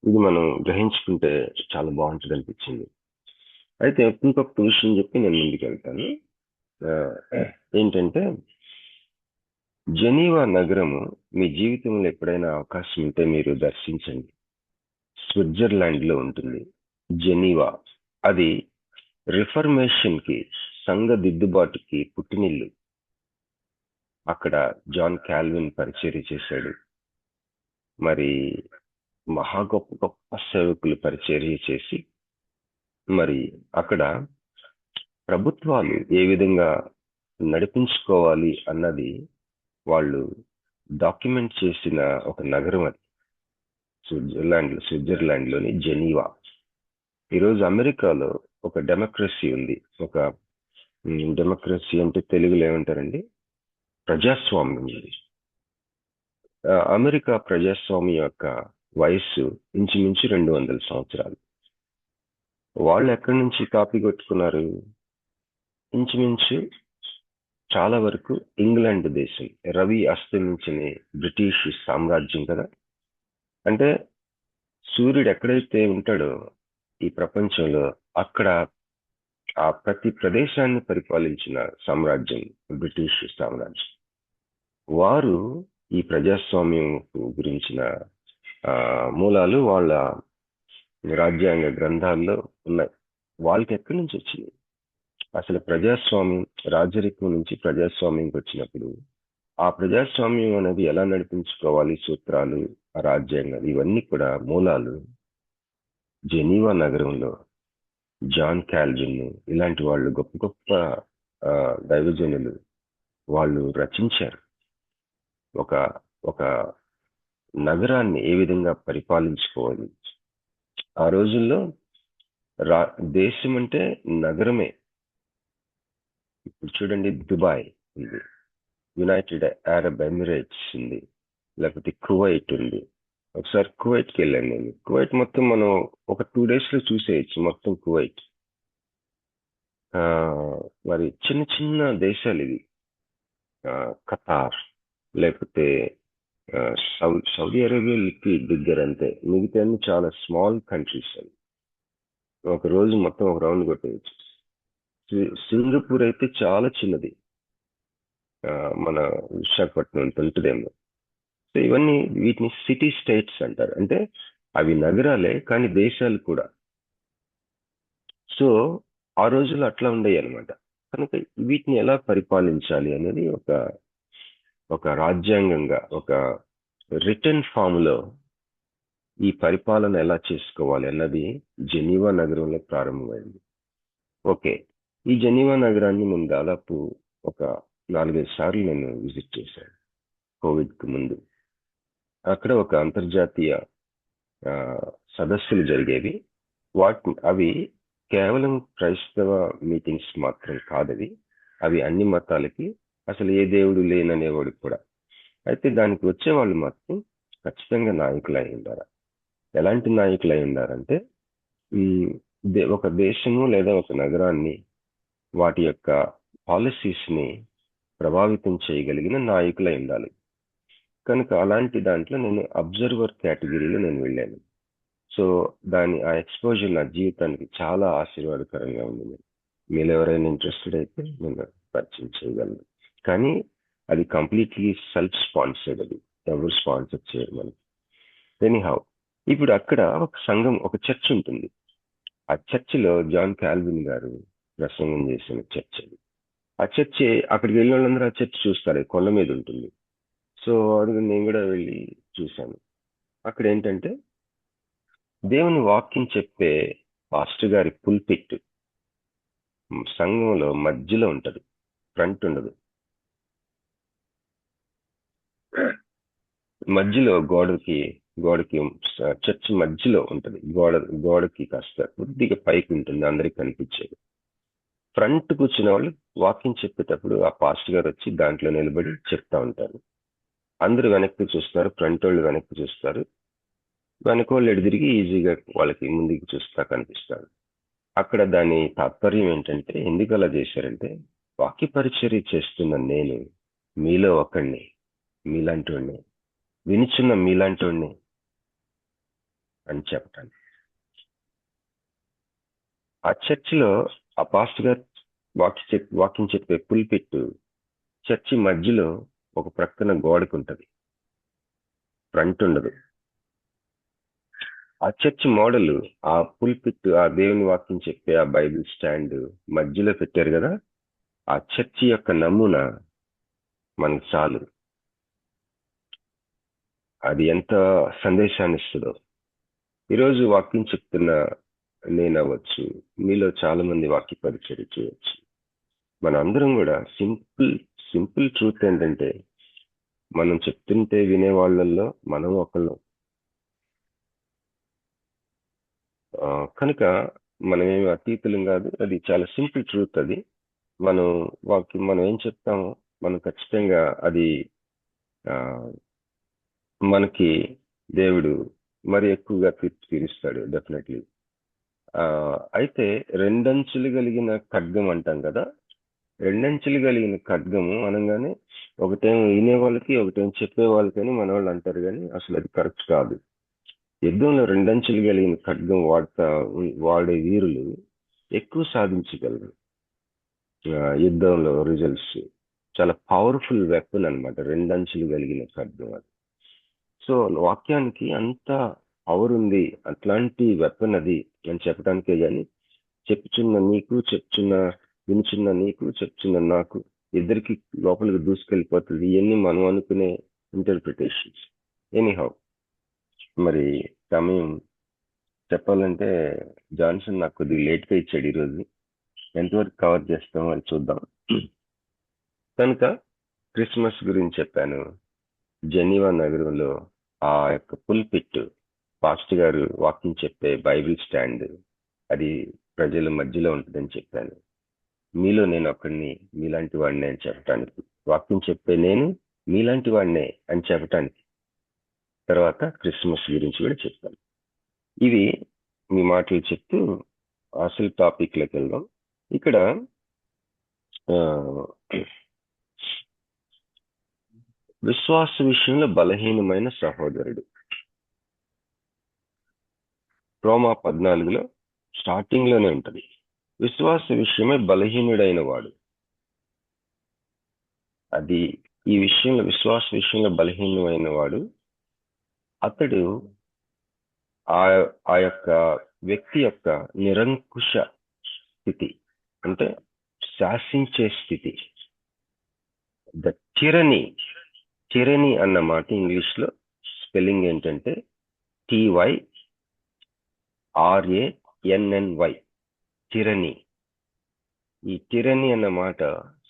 [SPEAKER 4] ఇది మనం గ్రహించుకుంటే చాలా బాగుంటుంది అనిపించింది. అయితే ఇంకొక విషయం చెప్పి నేను ముందుకు వెళ్తాను. ఏంటంటే జెనీవా నగరము మీ జీవితంలో ఎప్పుడైనా అవకాశం ఉంటే మీరు దర్శించండి. స్విట్జర్లాండ్ లో ఉంటుంది జెనీవా. అది రిఫర్మేషన్ కి, సంఘ దిద్దుబాటుకి పుట్టినిల్లు. అక్కడ జాన్ కాల్విన్ పరిచర్య చేశాడు. మరి మహా గొప్ప గొప్ప సేవకులు పరిచర్య చేసి, మరి అక్కడ ప్రభుత్వాలు ఏ విధంగా నడిపించుకోవాలి అన్నది వాళ్ళు డాక్యుమెంట్ చేసిన ఒక నగరం అది. స్విట్జర్లాండ్ లోని జెనీవా. ఈరోజు అమెరికాలో ఒక డెమోక్రసీ ఉంది. ఒక డెమోక్రసీ అంటే తెలుగులో ఏమంటారండి, ప్రజాస్వామ్యం ఉంది. అమెరికా ప్రజాస్వామ్యం యొక్క వయస్సు ఇంచుమించు 200 సంవత్సరాలు. వాళ్ళు ఎక్కడి నుంచి కాపీ కొట్టుకున్నారు? ఇంచుమించు చాలా వరకు ఇంగ్లాండ్ దేశం, రవి అస్తమించిన బ్రిటిష్ సామ్రాజ్యం కదా. అంటే సూర్యుడు ఎక్కడైతే ఉంటాడో ఈ ప్రపంచంలో, అక్కడ ఆ ప్రతి ప్రదేశాన్ని పరిపాలించిన సామ్రాజ్యం బ్రిటిష్ సామ్రాజ్యం. వారు ఈ ప్రజాస్వామ్యం గురించిన మూలాలు వాళ్ళ రాజ్యాంగ గ్రంథాల్లో ఉన్నాయి. వాళ్ళకి ఎక్కడి నుంచి వచ్చింది? అసలు ప్రజాస్వామ్యం, రాజరికం నుంచి ప్రజాస్వామ్యంకి వచ్చినప్పుడు ఆ ప్రజాస్వామ్యం అనేది ఎలా నడిపించుకోవాలి, సూత్రాలు, ఆ రాజ్యాంగాలు, ఇవన్నీ కూడా మూలాలు జెనీవా నగరంలో జాన్ కాల్విన్ ఇలాంటి వాళ్ళు గొప్ప గొప్ప దైవజనులు వాళ్ళు రచించారు. ఒక ఒక నగరాన్ని ఏ విధంగా పరిపాలించుకోవాలి. ఆ రోజుల్లో దేశం అంటే నగరమే. ఇప్పుడు చూడండి, దుబాయ్ ఉంది, యునైటెడ్ అరబ్ ఎమిరేట్స్ ఉంది, లేకపోతే కువైట్ ఉంది. ఒకసారి కువైట్కి వెళ్ళాను నేను. కువైట్ మొత్తం మనం ఒక 2 days లో చూసేయచ్చు మొత్తం కువైట్. మరి చిన్న చిన్న దేశాలు ఇవి. ఖతార్, లేకపోతే సౌదీ అరేబియాకి దగ్గర అంతే. మిగతా అన్ని చాలా స్మాల్ కంట్రీస్ అవి. ఒక రోజు మొత్తం ఒక రౌండ్ కొట్టేయచ్చు. సింగపూర్ అయితే చాలా చిన్నది, మన విశాఖపట్నం అంత ఉంటుందేమో. సో ఇవన్నీ, వీటిని సిటీ స్టేట్స్ అంటారు. అంటే అవి నగరాలే కానీ దేశాలు కూడా. సో ఆ రోజుల్లో అట్లా ఉండేవి అనమాట. కనుక వీటిని ఎలా పరిపాలించాలి అనేది ఒక రాజ్యాంగంగా, ఒక రిటర్న్ ఫామ్ లో ఈ పరిపాలన ఎలా చేసుకోవాలి అన్నది జెనీవా నగరంలో ప్రారంభమైంది. ఓకే, ఈ జెనీవా నగరాన్ని నేను దాదాపు ఒక 4-5 సార్లు నేను విజిట్ చేశాను కోవిడ్కి ముందు. అక్కడ ఒక అంతర్జాతీయ సదస్సులు జరిగేవి. అవి కేవలం క్రైస్తవ మీటింగ్స్ మాత్రం కాదవి. అవి అన్ని మతాలకి, అసలు ఏ దేవుడు లేననేవాడు కూడా. అయితే దానికి వచ్చేవాళ్ళు మాత్రం ఖచ్చితంగా నాయకులు అయి ఉండారు. ఎలాంటి నాయకులు అయి ఉండారంటే, ఒక దేశము లేదా ఒక నగరాన్ని, వాటి యొక్క పాలసీస్ ని ప్రభావితం చేయగలిగిన నాయకులై ఉండాలి. కనుక అలాంటి దాంట్లో నేను అబ్జర్వర్ కేటగిరీలో నేను వెళ్ళాను. సో ఆ ఎక్స్పోజర్ నా జీవితానికి చాలా ఆశీర్వాదకరంగా ఉంది. మీరు ఎవరైనా ఇంట్రెస్టెడ్ అయితే నేను పరిచయం చేయగలను. కానీ అది కంప్లీట్లీ సెల్ఫ్ స్పాన్సర్డ్. అది ఎవరు స్పాన్సర్ చేయరు మనకి. ఎనీహౌ, ఇప్పుడు అక్కడ ఒక సంఘం, ఒక చర్చ్ ఉంటుంది. ఆ చర్చిలో జాన్ కాల్విన్ గారు ప్రసంగం చేసిన చర్చ్ అది. ఆ చర్చి, అక్కడికి వెళ్ళిన వాళ్ళందరూ ఆ చర్చ్ చూస్తారు, కొండ మీద ఉంటుంది. సో అది నేను కూడా వెళ్ళి చూశాను. అక్కడ ఏంటంటే దేవుని వాక్యం చెప్పే పాస్టర్ గారి పుల్పిట్ సంఘంలో మధ్యలో ఉంటది, ఫ్రంట్ ఉండదు. మధ్యలో గోడకి చర్చ్ మధ్యలో ఉంటది. గోడకి కాస్త కొద్దిగా పైకి ఉంటుంది, అందరికి కనిపించేది. ఫ్రంట్ కూర్చున్న వాళ్ళు వాకింగ్ చెప్పేటప్పుడు ఆ పాస్టర్ గారు వచ్చి దాంట్లో నిలబడి చెప్తా ఉంటారు. అందరూ వెనక్కి చూస్తారు, ఫ్రంట్ వాళ్ళు వెనక్కి చూస్తారు, వెనక వాళ్ళు ఎడిదిరిగి ఈజీగా వాళ్ళకి ముందుకు చూస్తా కనిపిస్తారు. అక్కడ దాని తాత్పర్యం ఏంటంటే, ఎందుకు అలా చేశారంటే, వాక్య పరిచర్య చేస్తున్న నేను మీలో ఒకడిని, మీలాంటి వాడిని, వినిచున్న మీలాంటి వాడిని అని చెప్పటాను. ఆ చర్చిలో ఆ పాస్టర్ గారు వాకింగ్ చెప్పే పుల్పిట్ చర్చి మధ్యలో ఒక ప్రక్కన గోడకు ఉంటది, ఫ్రంట్ ఉండదు. ఆ చర్చి మోడల్, ఆ పుల్పిట్, ఆ దేవుని వాక్యం చెప్పే ఆ బైబిల్ స్టాండ్ మధ్యలో పెట్టారు కదా, ఆ చర్చి యొక్క నమూనా మనకు చాలు. అది ఎంత సందేశాన్ని ఇస్తుందో. ఈరోజు వాక్యం చెప్తున్న నేను అవ్వచ్చు, మీలో చాలా మంది వాక్య పరిచర్య చేయవచ్చు. మన అందరం కూడా సింపుల్ ట్రూత్ ఏంటంటే, మనం చెప్తుంటే వినే వాళ్ళల్లో మనం ఒకళ్ళం. కనుక మనమేమి అతీతులం కాదు, అది చాలా సింపుల్ ట్రూత్. అది మనం ఏం చెప్తామో మనం ఖచ్చితంగా అది మనకి దేవుడు మరి ఎక్కువగా తీరుస్తాడు డెఫినెట్లీ. అయితే రెండంచులు కలిగిన ఖడ్గం అంటాం కదా, రెండంచులు కలిగిన ఖడ్గము అనగానే ఒకటేమో వినే వాళ్ళకి, ఒకటేమో చెప్పే వాళ్ళకని మన వాళ్ళు అంటారు, కానీ అసలు అది కరెక్ట్ కాదు. యుద్ధంలో రెండంచులు కలిగిన ఖడ్గం వాడే వీరులు ఎక్కువ సాధించగలరు. యుద్ధంలో రిజల్ట్స్ చాలా పవర్ఫుల్ వెపన్ అనమాట రెండంచులు కలిగిన ఖడ్గం అది. సో వాక్యానికి అంత పవర్ ఉంది, అట్లాంటి వెపన్ అది అని చెప్పడానికే కానీ వినుచున్న నీకు, చెప్తున్న నాకు, ఇద్దరికి లోపలికి దూసుకెళ్ళిపోతుంది. ఇవన్నీ మనం అనుకునే ఇంటర్ప్రిటేషన్స్. ఎనీహౌ, మరి సమయం చెప్పాలంటే జాన్సన్ నాకు కొద్దిగా లేట్గా ఇచ్చాడు ఈరోజు. ఎంతవరకు కవర్ చేస్తామో అని చూద్దాం. కనుక క్రిస్మస్ గురించి చెప్పాను. జెనీవా నగరంలో ఆ యొక్క పుల్పిట్, పాస్టర్ గారు వాకింగ్ చెప్పే బైబిల్ స్టాండ్, అది ప్రజల మధ్యలో ఉంటుందని చెప్పాను. మీలో నేను ఒకడిని, మీలాంటి వాడిని అని చెప్పడానికి, వాకింగ్ చెప్పే నేను మీలాంటి వాడినే అని చెప్పటానికి. తర్వాత క్రిస్మస్ గురించి కూడా చెప్తాను. ఇవి మీ మాటలు చెప్తూ అసలు టాపిక్ లోకి వెళ్దాం. ఇక్కడ విశ్వాస విషయంలో బలహీనమైన సహోదరుడు, రోమా 14లో స్టార్టింగ్ లోనే ఉంటది. విశ్వాస విషయమే బలహీనుడైన వాడు. అది ఈ విషయంలో, విశ్వాస విషయంలో బలహీనమైన వాడు, అతడు ఆ యొక్క వ్యక్తి యొక్క నిరంకుశ స్థితి, అంటే శాసించే స్థితి. ద టిరనీ అన్న మాట ఇంగ్లీష్ లో స్పెల్లింగ్ ఏంటంటే TYRANNY, టిరనీ. ఈ టిరనీ అన్న మాట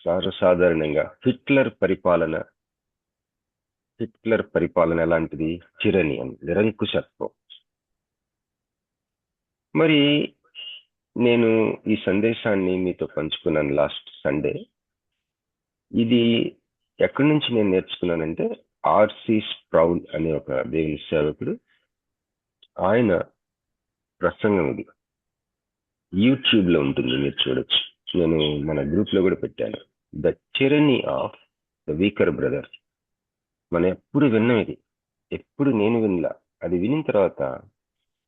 [SPEAKER 4] సర్వసాధారణంగా హిట్లర్ పరిపాలన ఎలాంటిది? టిరనీ అని, నిరంకుశత్వం. మరి నేను ఈ సందేశాన్ని మీతో పంచుకున్నాను లాస్ట్ సండే. ఇది ఎక్కడి నుంచి నేను నేర్చుకున్నానంటే, R.C. స్ప్రౌల్ అనే ఒక దేవుని సేవకుడు, ఆయన ప్రసంగం ఇది యూట్యూబ్ లో ఉంటుంది, మీరు చూడొచ్చు. నేను మన గ్రూప్ లో కూడా పెట్టాను. The tyranny of the weaker brother. మనం ఎప్పుడు విన్నాం ఇది, ఎప్పుడు నేను వినలా. అది వినిన తర్వాత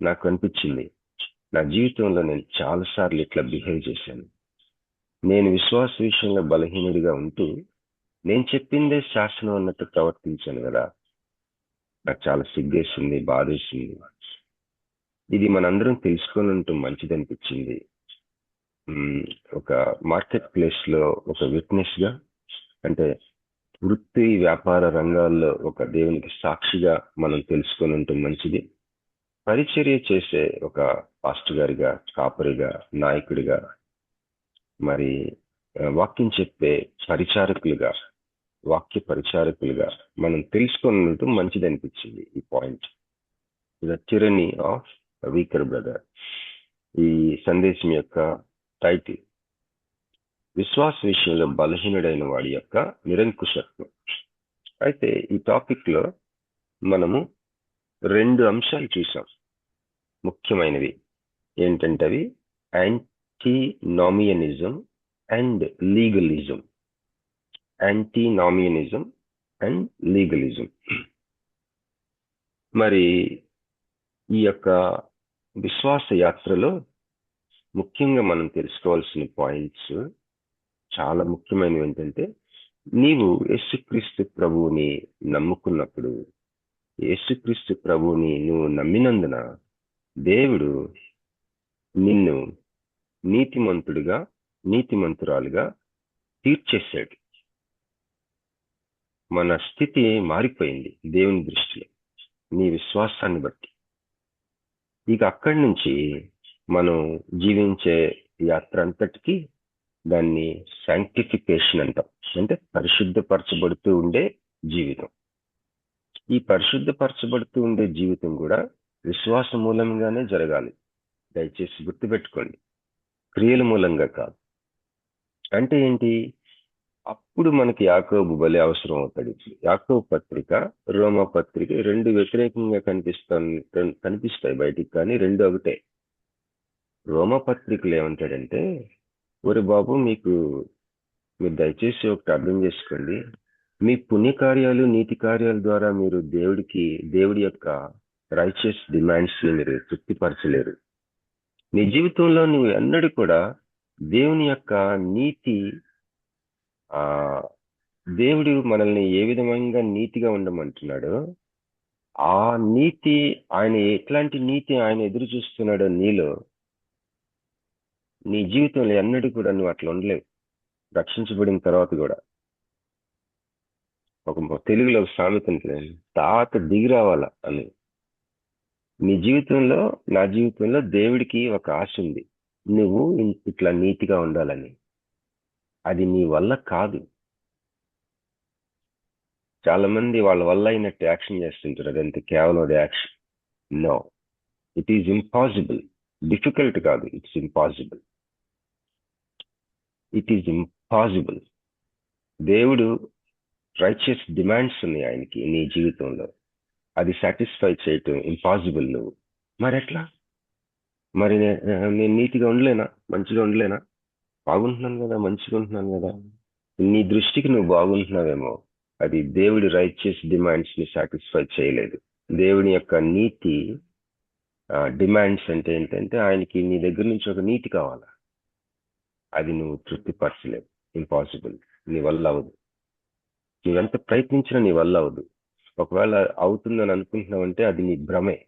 [SPEAKER 4] నాకు అనిపించింది, నా జీవితంలో నేను చాలాసార్లు ఇట్లా బిహేవ్ చేశాను. నేను విశ్వాస విషయంలో బలహీనుడిగా ఉంటూ నేను చెప్పిందే శాసనం అన్నట్టు ప్రవర్తించాను కదా. నాకు చాలా సిగ్గేసింది, బాధేసింది. ఇది మనందరం తెలుసుకొని ఉంటూ మంచిది అనిపించింది. ఒక మార్కెట్ ప్లేస్ లో ఒక విట్నెస్ గా, అంటే వృత్తి వ్యాపార రంగాల్లో ఒక దేవునికి సాక్షిగా మనం తెలుసుకొని ఉంటూ మంచిది. పరిచర్య చేసే ఒక పాస్టర్ గారిగా, కాపరిగా, నాయకుడిగా, మరి వాక్యం చెప్పే పరిచారకులుగా, వాక్య పరిచారకులుగా మనం తెలుసుకున్నట్టు మంచిది అనిపించింది ఈ point. The tyranny of weaker brother. ఈ సందేశం యొక్క టైటిల్ విశ్వాస విషయంలో బలహీనుడైన వాడి యొక్క నిరంకుశత్వం. అయితే ఈ టాపిక్ లో మనము 2 అంశాలు చూసాం, ముఖ్యమైనవి. ఏంటంటే అవి antinomianism and legalism. Antinomianism and legalism. మరి ఈ యొక్క విశ్వాస యాత్రలో ముఖ్యంగా మనం తెలుసుకోవాల్సిన పాయింట్స్ చాలా ముఖ్యమైనవి. ఏంటంటే నీవు యేసుక్రీస్తు ప్రభువుని నమ్ముకున్నప్పుడు, యేసుక్రీస్తు ప్రభువుని నువ్వు నమ్మినందున దేవుడు నిన్ను నీతిమంతుడిగా, నీతిమంతురాలుగా తీర్చేశాడు. మన స్థితి మారిపోయింది దేవుని దృష్టిలో నీ విశ్వాసాన్ని బట్టి. ఇక అక్కడి నుంచి మనం జీవించే యాత్ర అంతటికి దాన్ని శాంక్టిఫికేషన్ అంటాం, అంటే పరిశుద్ధపరచబడుతూ ఉండే జీవితం. ఈ పరిశుద్ధపరచబడుతూ ఉండే జీవితం కూడా విశ్వాస మూలంగానే జరగాలి. దయచేసి గుర్తుపెట్టుకోండి, క్రియల మూలంగా కాదు. అంటే ఏంటి? అప్పుడు మనకి యాకోబు బలి అవసరం అవుతాడు. యాకోబు పత్రిక, రోమా పత్రిక 2 వ్యతిరేకంగా కనిపిస్తాయి బయటికి, కానీ 2 ఒకటే. రోమా పత్రికలు ఏమంటాడంటే, ఒరే బాబు, మీరు దయచేసి ఒకటి అర్థం చేసుకోండి, మీ పుణ్యకార్యాలు, నీతి కార్యాల ద్వారా మీరు దేవుడి యొక్క రైచియస్ డిమాండ్స్ మీరు తృప్తిపరచలేరు. నీ జీవితంలో నువ్వు ఎన్నడూ కూడా దేవుని యొక్క నీతి, దేవుడు మనల్ని ఏ విధంగా నీతిగా ఉండమంటున్నాడో ఆ నీతి, ఆయన ఎట్లాంటి నీతి ఆయన ఎదురు చూస్తున్నాడో నీలో, నీ జీవితంలో ఎన్నడూ కూడా నువ్వు అట్లా ఉండలేవు. రక్షించబడిన తర్వాత కూడా ఒక తెలుగులో ఒక సామెత ఉంటుంది, తాత దిగి రావాల అని. నీ జీవితంలో, నా జీవితంలో దేవుడికి ఒక ఆశ ఉంది, నువ్వు ఇట్లా నీతిగా ఉండాలని. అది నీ వల్ల కాదు. చాలా మంది వాళ్ళ వల్ల అయినట్టు యాక్షన్ చేస్తుంటారు, అదంతే కేవలం action. No, it is impossible. Difficult కాదు, it's impossible. It is impossible. దేవుడు రైచియస్ డిమాండ్స్ ఉన్నాయి ఆయనకి నీ జీవితంలో, అది సాటిస్ఫై చేయటం ఇంపాసిబుల్. నువ్వు మరి ఎట్లా? మరి నేను నీతిగా ఉండలేనా? మంచిగా ఉండలేనా? బాగుంటున్నాను కదా, మంచిగా ఉంటున్నాను కదా. నీ దృష్టికి నువ్వు బాగుంటున్నావేమో, అది దేవుడి రైచియస్ డిమాండ్స్ ని సాటిస్ఫై చేయలేదు. దేవుని యొక్క నీతి డిమాండ్స్ అంటే ఏంటంటే, ఆయనకి నీ దగ్గర నుంచి ఒక నీతి కావాలా, అది నువ్వు తృప్తిపరచలేవు. ఇంపాసిబుల్, నీ వల్ల అవ్వదు. నువ్వెంత ప్రయత్నించినా నీ వల్ల అవ్వదు. ఒకవేళ అవుతుందని అనుకుంటున్నావంటే అది నీ భ్రమే.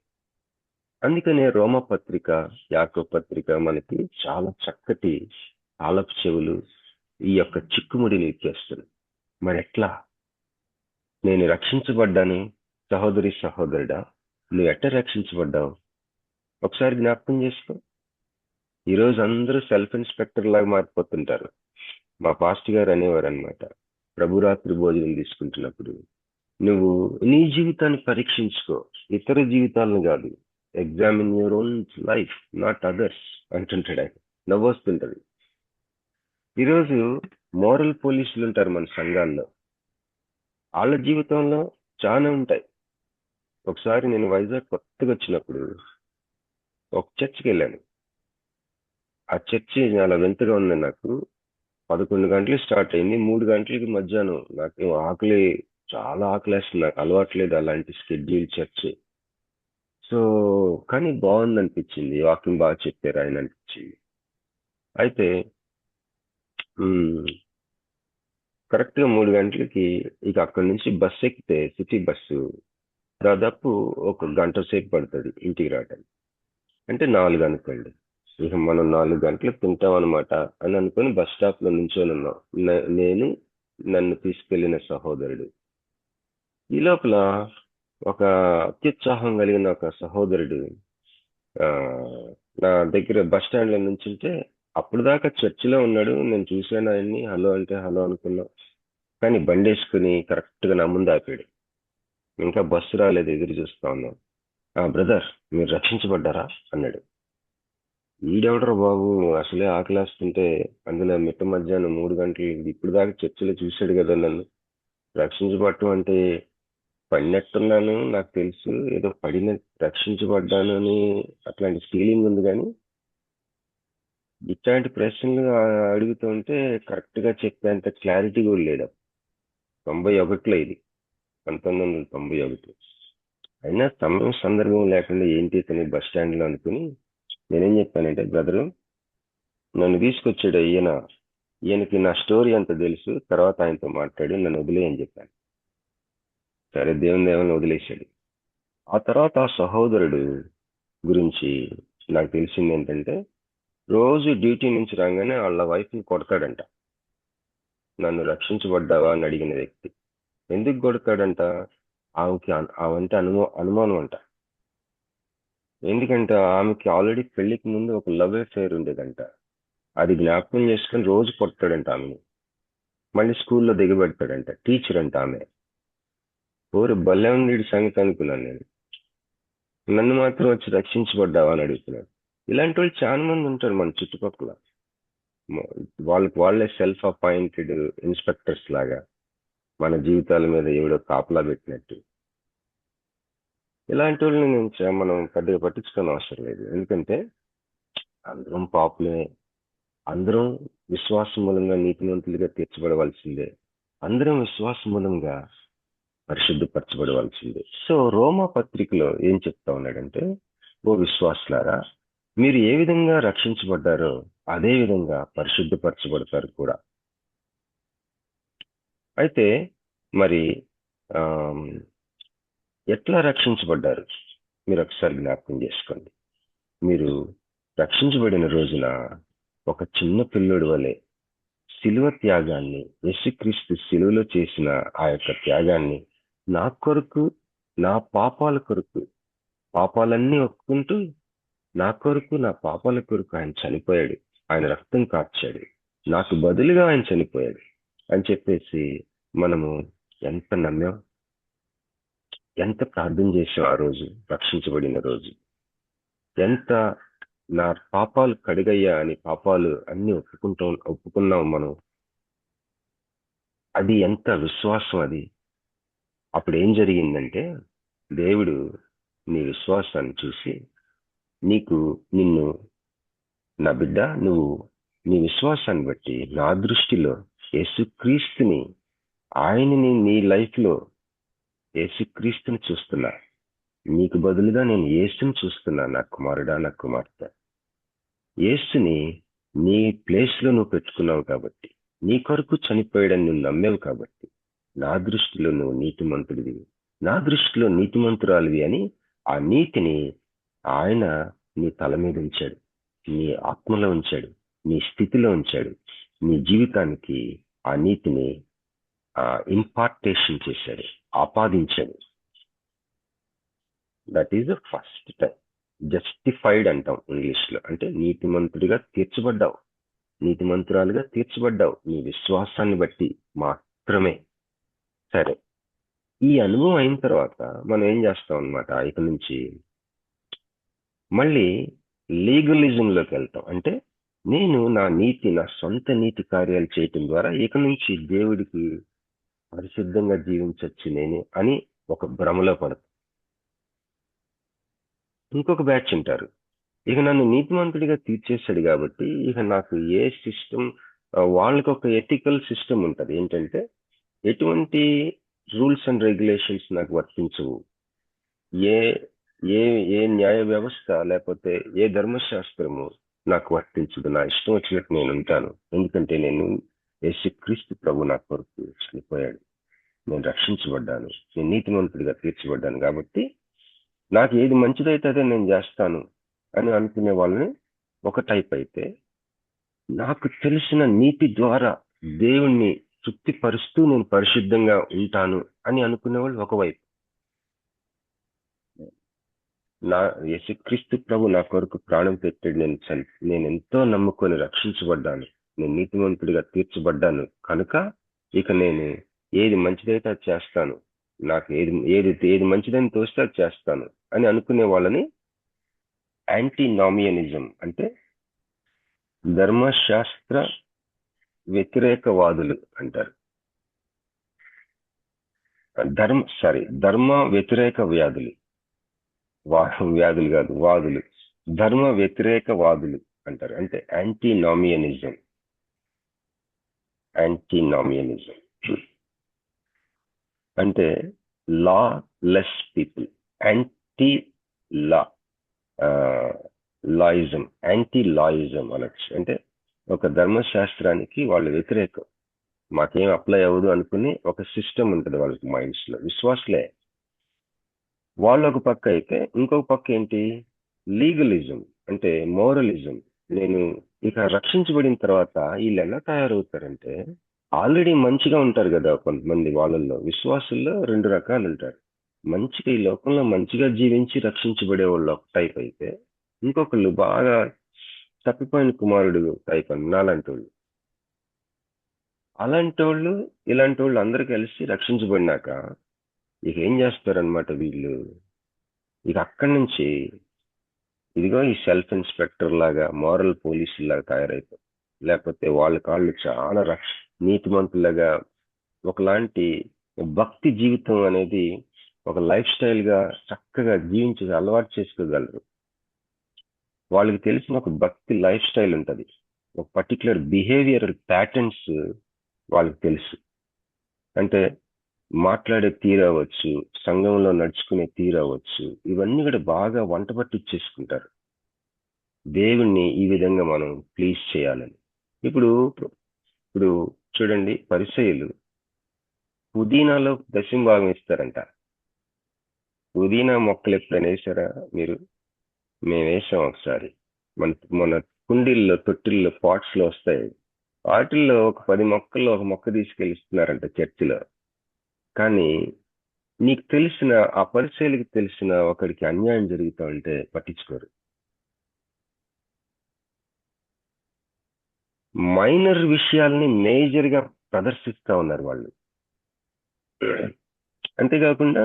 [SPEAKER 4] అందుకనే రోమా పత్రిక, యాకోబు పత్రిక మనకి చాలా చక్కటి ఆలపు చెవులు, ఈ యొక్క చిక్కుముడిని ఇచ్చేస్తుంది. మరి ఎట్లా? నేను రక్షించబడ్డాను. సహోదరి సహోదరుడా, నువ్వు ఎట్లా రక్షించబడ్డావు? ఒకసారి జ్ఞాపకం చేసుకో. ఈరోజు అందరూ సెల్ఫ్ ఇన్స్పెక్టర్ లాగా మారిపోతుంటారు. మా పాస్టర్ గారు అనేవారు అనమాట, ప్రభురాత్రి భోజనం తీసుకుంటున్నప్పుడు, నువ్వు నీ జీవితాన్ని పరీక్షించుకో, ఇతర జీవితాలను కాదు. Examine your own life, not others అంటుంటాడు ఆయన. నవ్వొస్తుంటది. ఈరోజు మోరల్ పోలీసులు ఉంటారు మన సంఘాల్లో, వాళ్ళ జీవితంలో చాలా ఉంటాయి. ఒకసారి నేను వైజాగ్ కొత్తగా వచ్చినప్పుడు ఒక చర్చికి వెళ్ళాను. ఆ చర్చి చాలా వింతగా ఉంది. నాకు 11 గంటలకు స్టార్ట్ అయింది, 3 గంటలకి మధ్యాహ్నం. నాకు ఆకలి, చాలా ఆకలేస్తుంది. నాకు అలవాట్లేదు అలాంటి షెడ్యూల్ చర్చి. సో కానీ బాగుంది అనిపించింది, వాకింగ్ బాగా చెప్పారు ఆయన అనిపించింది. అయితే కరెక్ట్ గా 3 గంటలకి ఇక అక్కడి నుంచి బస్సు ఎక్కితే, సిటీ బస్సు, దాదాపు 1 గంట సేపు పడుతుంది ఇంటికి రావడానికి. అంటే 4 అనుకోండి. ఇక మనం 4 గంటలకు తింటాం అనమాట అని అనుకుని బస్ స్టాప్ లో నించొని ఉన్నాం, నేను, నన్ను తీసుకెళ్లిన సహోదరుడు. ఈ లోపల ఒక అత్యుత్సాహం కలిగిన ఒక సహోదరుడు నా దగ్గర బస్ స్టాండ్ లో నుంచుంటే అప్పుడు దాకా చర్చిలో ఉన్నాడు, నేను చూశాను ఆయన్ని, హలో అంటే హలో అనుకున్నాం. కానీ బండి వేసుకుని కరెక్ట్ గా నా ముందు ఆపాడు. ఇంకా బస్సు రాలేదు, ఎదురు చూస్తా ఉన్నాం. బ్రదర్, మీరు రక్షించబడ్డారా అన్నాడు. ఈడెవడరా బాబు, అసలే ఆకలేస్తుంటే, అందులో మిట్ట మధ్యాహ్నం 3 గంటలు, ఇప్పుడు దాకా చర్చిలో చూశాడు కదా నన్ను, రక్షించబడటం అంటే పడినట్టున్నాను, నాకు తెలుసు ఏదో పడిన రక్షించబడ్డాను అని అట్లాంటి ఫీలింగ్ ఉంది. కానీ ఇట్లాంటి ప్రశ్నలు అడుగుతుంటే కరెక్ట్ గా చెప్పేంత క్లారిటీ కూడా లేదు. 91లో ఇది, 1991. అయినా సమయం సందర్భం లేకుండా ఏంటి ఇతని బస్ స్టాండ్ లో అనుకుని నేనేం చెప్పానంటే, బ్రదరు, నన్ను తీసుకొచ్చాడు ఈయనకి నా స్టోరీ అంత తెలుసు, తర్వాత ఆయనతో మాట్లాడి నన్ను వదిలే అని చెప్పాను. సరే, దేవుని దేవని వదిలేశాడు. ఆ తర్వాత ఆ సహోదరుడు గురించి నాకు తెలిసింది ఏంటంటే, రోజు డ్యూటీ నుంచి రాగానే వాళ్ళ వైఫ్ని కొడతాడంట. నన్ను రక్షించబడ్డావా అని అడిగిన వ్యక్తి ఎందుకు కొడతాడంట? ఆమెకి అనుమానం అంట. ఎందుకంటే ఆమెకి ఆల్రెడీ పెళ్లికి ముందు ఒక లవ్ అఫేర్ ఉండేదంట. అది జ్ఞాపకం చేసుకుని రోజు కొడతాడంట ఆమెను. మళ్ళీ స్కూల్లో దిగబెడతాడంట. టీచర్ అంట ఆమె. ఓరు భలే ఉంది సంగతి అనుకున్నాను నేను. నన్ను మాత్రం వచ్చి రక్షించబడ్డావా అని అడుగుతున్నాడు. ఇలాంటి వాళ్ళు చాలా మంది ఉంటారు మన చుట్టుపక్కల. వాళ్ళకి వాళ్ళే సెల్ఫ్ అపాయింటెడ్ ఇన్స్పెక్టర్స్ లాగా మన జీవితాల మీద ఎవడో కాపలా పెట్టినట్టు. ఇలాంటి వాళ్ళని మనం పెద్దగా పట్టించుకోని అవసరం లేదు. ఎందుకంటే అందరం పాపులమే, అందరం విశ్వాసం మూలంగా నీతిమంతులుగా తీర్చబడవలసిందే, అందరం విశ్వాసం మూలంగా పరిశుద్ధపరచబడవలసిందే. సో రోమా పత్రికలో ఏం చెప్తా ఉన్నాడంటే, ఓ విశ్వాసులారా, మీరు ఏ విధంగా రక్షించబడ్డారో అదే విధంగా పరిశుద్ధపరచబడతారు కూడా. అయితే మరి ఎట్లా రక్షించబడ్డారు మీరు ఒకసారి జ్ఞాపకం చేసుకోండి. మీరు రక్షించబడిన రోజున ఒక చిన్న పిల్లోడి వలె శిలువ త్యాగాన్ని, యేసుక్రీస్తు శిలువలో చేసిన ఆ యొక్క త్యాగాన్ని నా కొరకు, నా పాపాల కొరకు, పాపాలన్నీ ఒప్పుకుంటూ నా కొరకు, నా పాపాల కొరకు ఆయన చనిపోయాడు, ఆయన రక్తం కార్చాడు, నాకు బదులుగా ఆయన చనిపోయాడు అని చెప్పేసి మనము ఎంత నమ్మాం, ఎంత ప్రార్థన చేసాం ఆ రోజు, రక్షించబడిన రోజు. ఎంత నా పాపాలు కడిగయ్యా అని పాపాలు అన్ని ఒప్పుకున్నాం మనం. అది ఎంత విశ్వాసం అది. అప్పుడు ఏం జరిగిందంటే, దేవుడు నీ విశ్వాసాన్ని చూసి నిన్ను నా బిడ్డ, నువ్వు నీ విశ్వాసాన్ని బట్టి నా దృష్టిలో యేసుక్రీస్తుని, ఆయనని నీ లైఫ్ లో యేసుక్రీస్తుని చూస్తున్నా, నీకు బదులుగా నేను యేసుని చూస్తున్నా. నా కుమారుడా, నా కుమార్తె, యేసుని నీ ప్లేస్ లో నువ్వు పెట్టుకున్నావు కాబట్టి, నీ కొరకు చనిపోయాడని నువ్వు నమ్మావు కాబట్టి, నా దృష్టిలో నువ్వు నీతిమంతుడివి, నా దృష్టిలో నీతిమంతురాలివి అని ఆ నీతిని ఆయన నీ తల మీద ఉంచాడు, నీ ఆత్మలో ఉంచాడు, నీ స్థితిలో ఉంచాడు. నీ జీవితానికి ఆ నీతిని ఇంపార్టేషన్ చేశాడు, ఆపాదించాడు. That is the first time. Justified అంటాం ఇంగ్లీష్ లో, అంటే నీతిమంతుడిగా తీర్చబడ్డావు, నీతిమంతురాలుగా తీర్చబడ్డావు నీ విశ్వాసాన్ని బట్టి మాత్రమే. సరే, ఈ అనుభవం అయిన తర్వాత మనం ఏం చేస్తాం అన్నమాట, ఇక నుంచి మళ్ళీ లీగలిజంలోకి వెళ్తాం. అంటే నేను నా సొంత నీతి కార్యాలు చేయటం ద్వారా ఇక నుంచి దేవుడికి పరిశుద్ధంగా జీవించవచ్చు నేను అని ఒక భ్రమలో పడతాం. ఇంకొక బ్యాచ్ ఉంటారు, ఇక నన్ను నీతిమంతుడిగా తీర్చేశాడు కాబట్టి ఇక నాకు ఏ సిస్టమ్, వాళ్ళకి ఒక ఎథికల్ సిస్టమ్ ఉంటుంది. ఏంటంటే ఎటువంటి రూల్స్ అండ్ రెగ్యులేషన్స్ నాకు వర్తించవు, ఏ ఏ ఏ న్యాయ వ్యవస్థ లేకపోతే ఏ ధర్మశాస్త్రము నాకు వర్తించదు, నా ఇష్టం వచ్చినట్టు నేను ఉంటాను. ఎందుకంటే నేను యేసుక్రీస్తు ప్రభు నా కొరకు చనిపోయాడు, నేను రక్షించబడ్డాను, నేను నీతిమంతుడిగా తీర్చబడ్డాను కాబట్టి నాకు ఏది మంచిదైతే అదే నేను చేస్తాను అని అనుకునే వాళ్ళని ఒక టైప్ అయితే, నాకు తెలిసిన నీతి ద్వారా దేవుణ్ణి తృప్తిపరుస్తూ నేను పరిశుద్ధంగా ఉంటాను అని అనుకునే వాళ్ళు ఒకవైపు. యేసుక్రీస్తు ప్రభు నా కొరకు ప్రాణం పెట్టాడు. నేను ఎంతో నమ్ముకొని రక్షించబడ్డాను. నేను నీతిమంతుడిగా తీర్చబడ్డాను కనుక ఇక నేను ఏది మంచిదైతే అది చేస్తాను, నాకు ఏది మంచిదని తోస్తే అది చేస్తాను అని అనుకునే వాళ్ళని యాంటీనామియనిజం అంటే ధర్మశాస్త్ర వ్యతిరేకవాదులు అంటారు. ధర్మ వ్యతిరేక వ్యాధులు కాదు, వాదులు. ధర్మ వ్యతిరేక వాదులు అంటారు. అంటే యాంటీనామియనిజం అంటే లా లెస్ పీపుల్. యాంటీ లాయిజం, యాంటీ లాయిజం అనొచ్చు. అంటే ఒక ధర్మశాస్త్రానికి వాళ్ళు వ్యతిరేకం, మాకేం అప్లై అవ్వదు అనుకుని ఒక సిస్టమ్ ఉంటుంది వాళ్ళకి మైండ్స్ లో. విశ్వాసులే వాళ్ళు ఒక పక్క అయితే, ఇంకొక పక్క ఏంటి లీగలిజం అంటే మోరలిజం. నేను ఇక రక్షించబడిన తర్వాత వీళ్ళు ఎలా తయారవుతారంటే, ఆల్రెడీ మంచిగా ఉంటారు కదా కొంతమంది వాళ్ళల్లో. విశ్వాసుల్లో 2 రకాలు ఉంటారు. మంచిగా ఈ లోకంలో మంచిగా జీవించి రక్షించబడే వాళ్ళు ఒక టైప్ అయితే, ఇంకొకళ్ళు బాగా తప్పిపోయిన కుమారుడు టైప్ అని నాలాంటి వాళ్ళు. అలాంటి వాళ్ళు ఇలాంటి వాళ్ళు అందరూ కలిసి రక్షించబడినాక ఇక ఏం చేస్తారనమాట వీళ్ళు, ఇక అక్కడి నుంచి ఇదిగో ఈ సెల్ఫ్ ఇన్స్పెక్టర్ లాగా, మోరల్ పోలీసు లాగా తయారైపోయి, లేకపోతే వాళ్ళ కాళ్ళు చాలా నీతిమంతులాగా ఒకలాంటి భక్తి జీవితం అనేది ఒక లైఫ్ స్టైల్ గా చక్కగా జీవించే అలవాటు చేసుకోగలరు. వాళ్ళకి తెలిసిన ఒక భక్తి లైఫ్ స్టైల్ ఉంటుంది, ఒక పర్టికులర్ బిహేవియరల్ ప్యాటర్న్స్ వాళ్ళకి తెలుసు. అంటే మాట్లాడే తీరు అవ్వచ్చు, సంఘంలో నడుచుకునే తీరు అవ్వచ్చు, ఇవన్నీ కూడా బాగా వంట పట్టించేసుకుంటారు దేవుణ్ణి ఈ విధంగా మనం ప్లీజ్ చేయాలని. ఇప్పుడు చూడండి, పరిసయ్యులు పుదీనాలో 10వ భాగం ఇస్తారంట. పుదీనా మొక్కలు ఎప్పుడైనా వేసారా మీరు? మేము వేసాం ఒకసారి. మన కుండీల్లో, తొట్టిల్లో, పాట్స్ లో వస్తాయి. వాటిల్లో ఒక 10 మొక్కల్లో ఒక మొక్క తీసుకెళ్ళి ఇస్తున్నారంట చర్చిలో. కానీ నీకు తెలిసిన ఆ పరిచయలకు తెలిసిన ఒకడికి అన్యాయం జరుగుతా ఉంటే పట్టించుకోరు. మైనర్ విషయాల్ని మేజర్ గా ప్రదర్శిస్తా ఉన్నారు వాళ్ళు. అంతేకాకుండా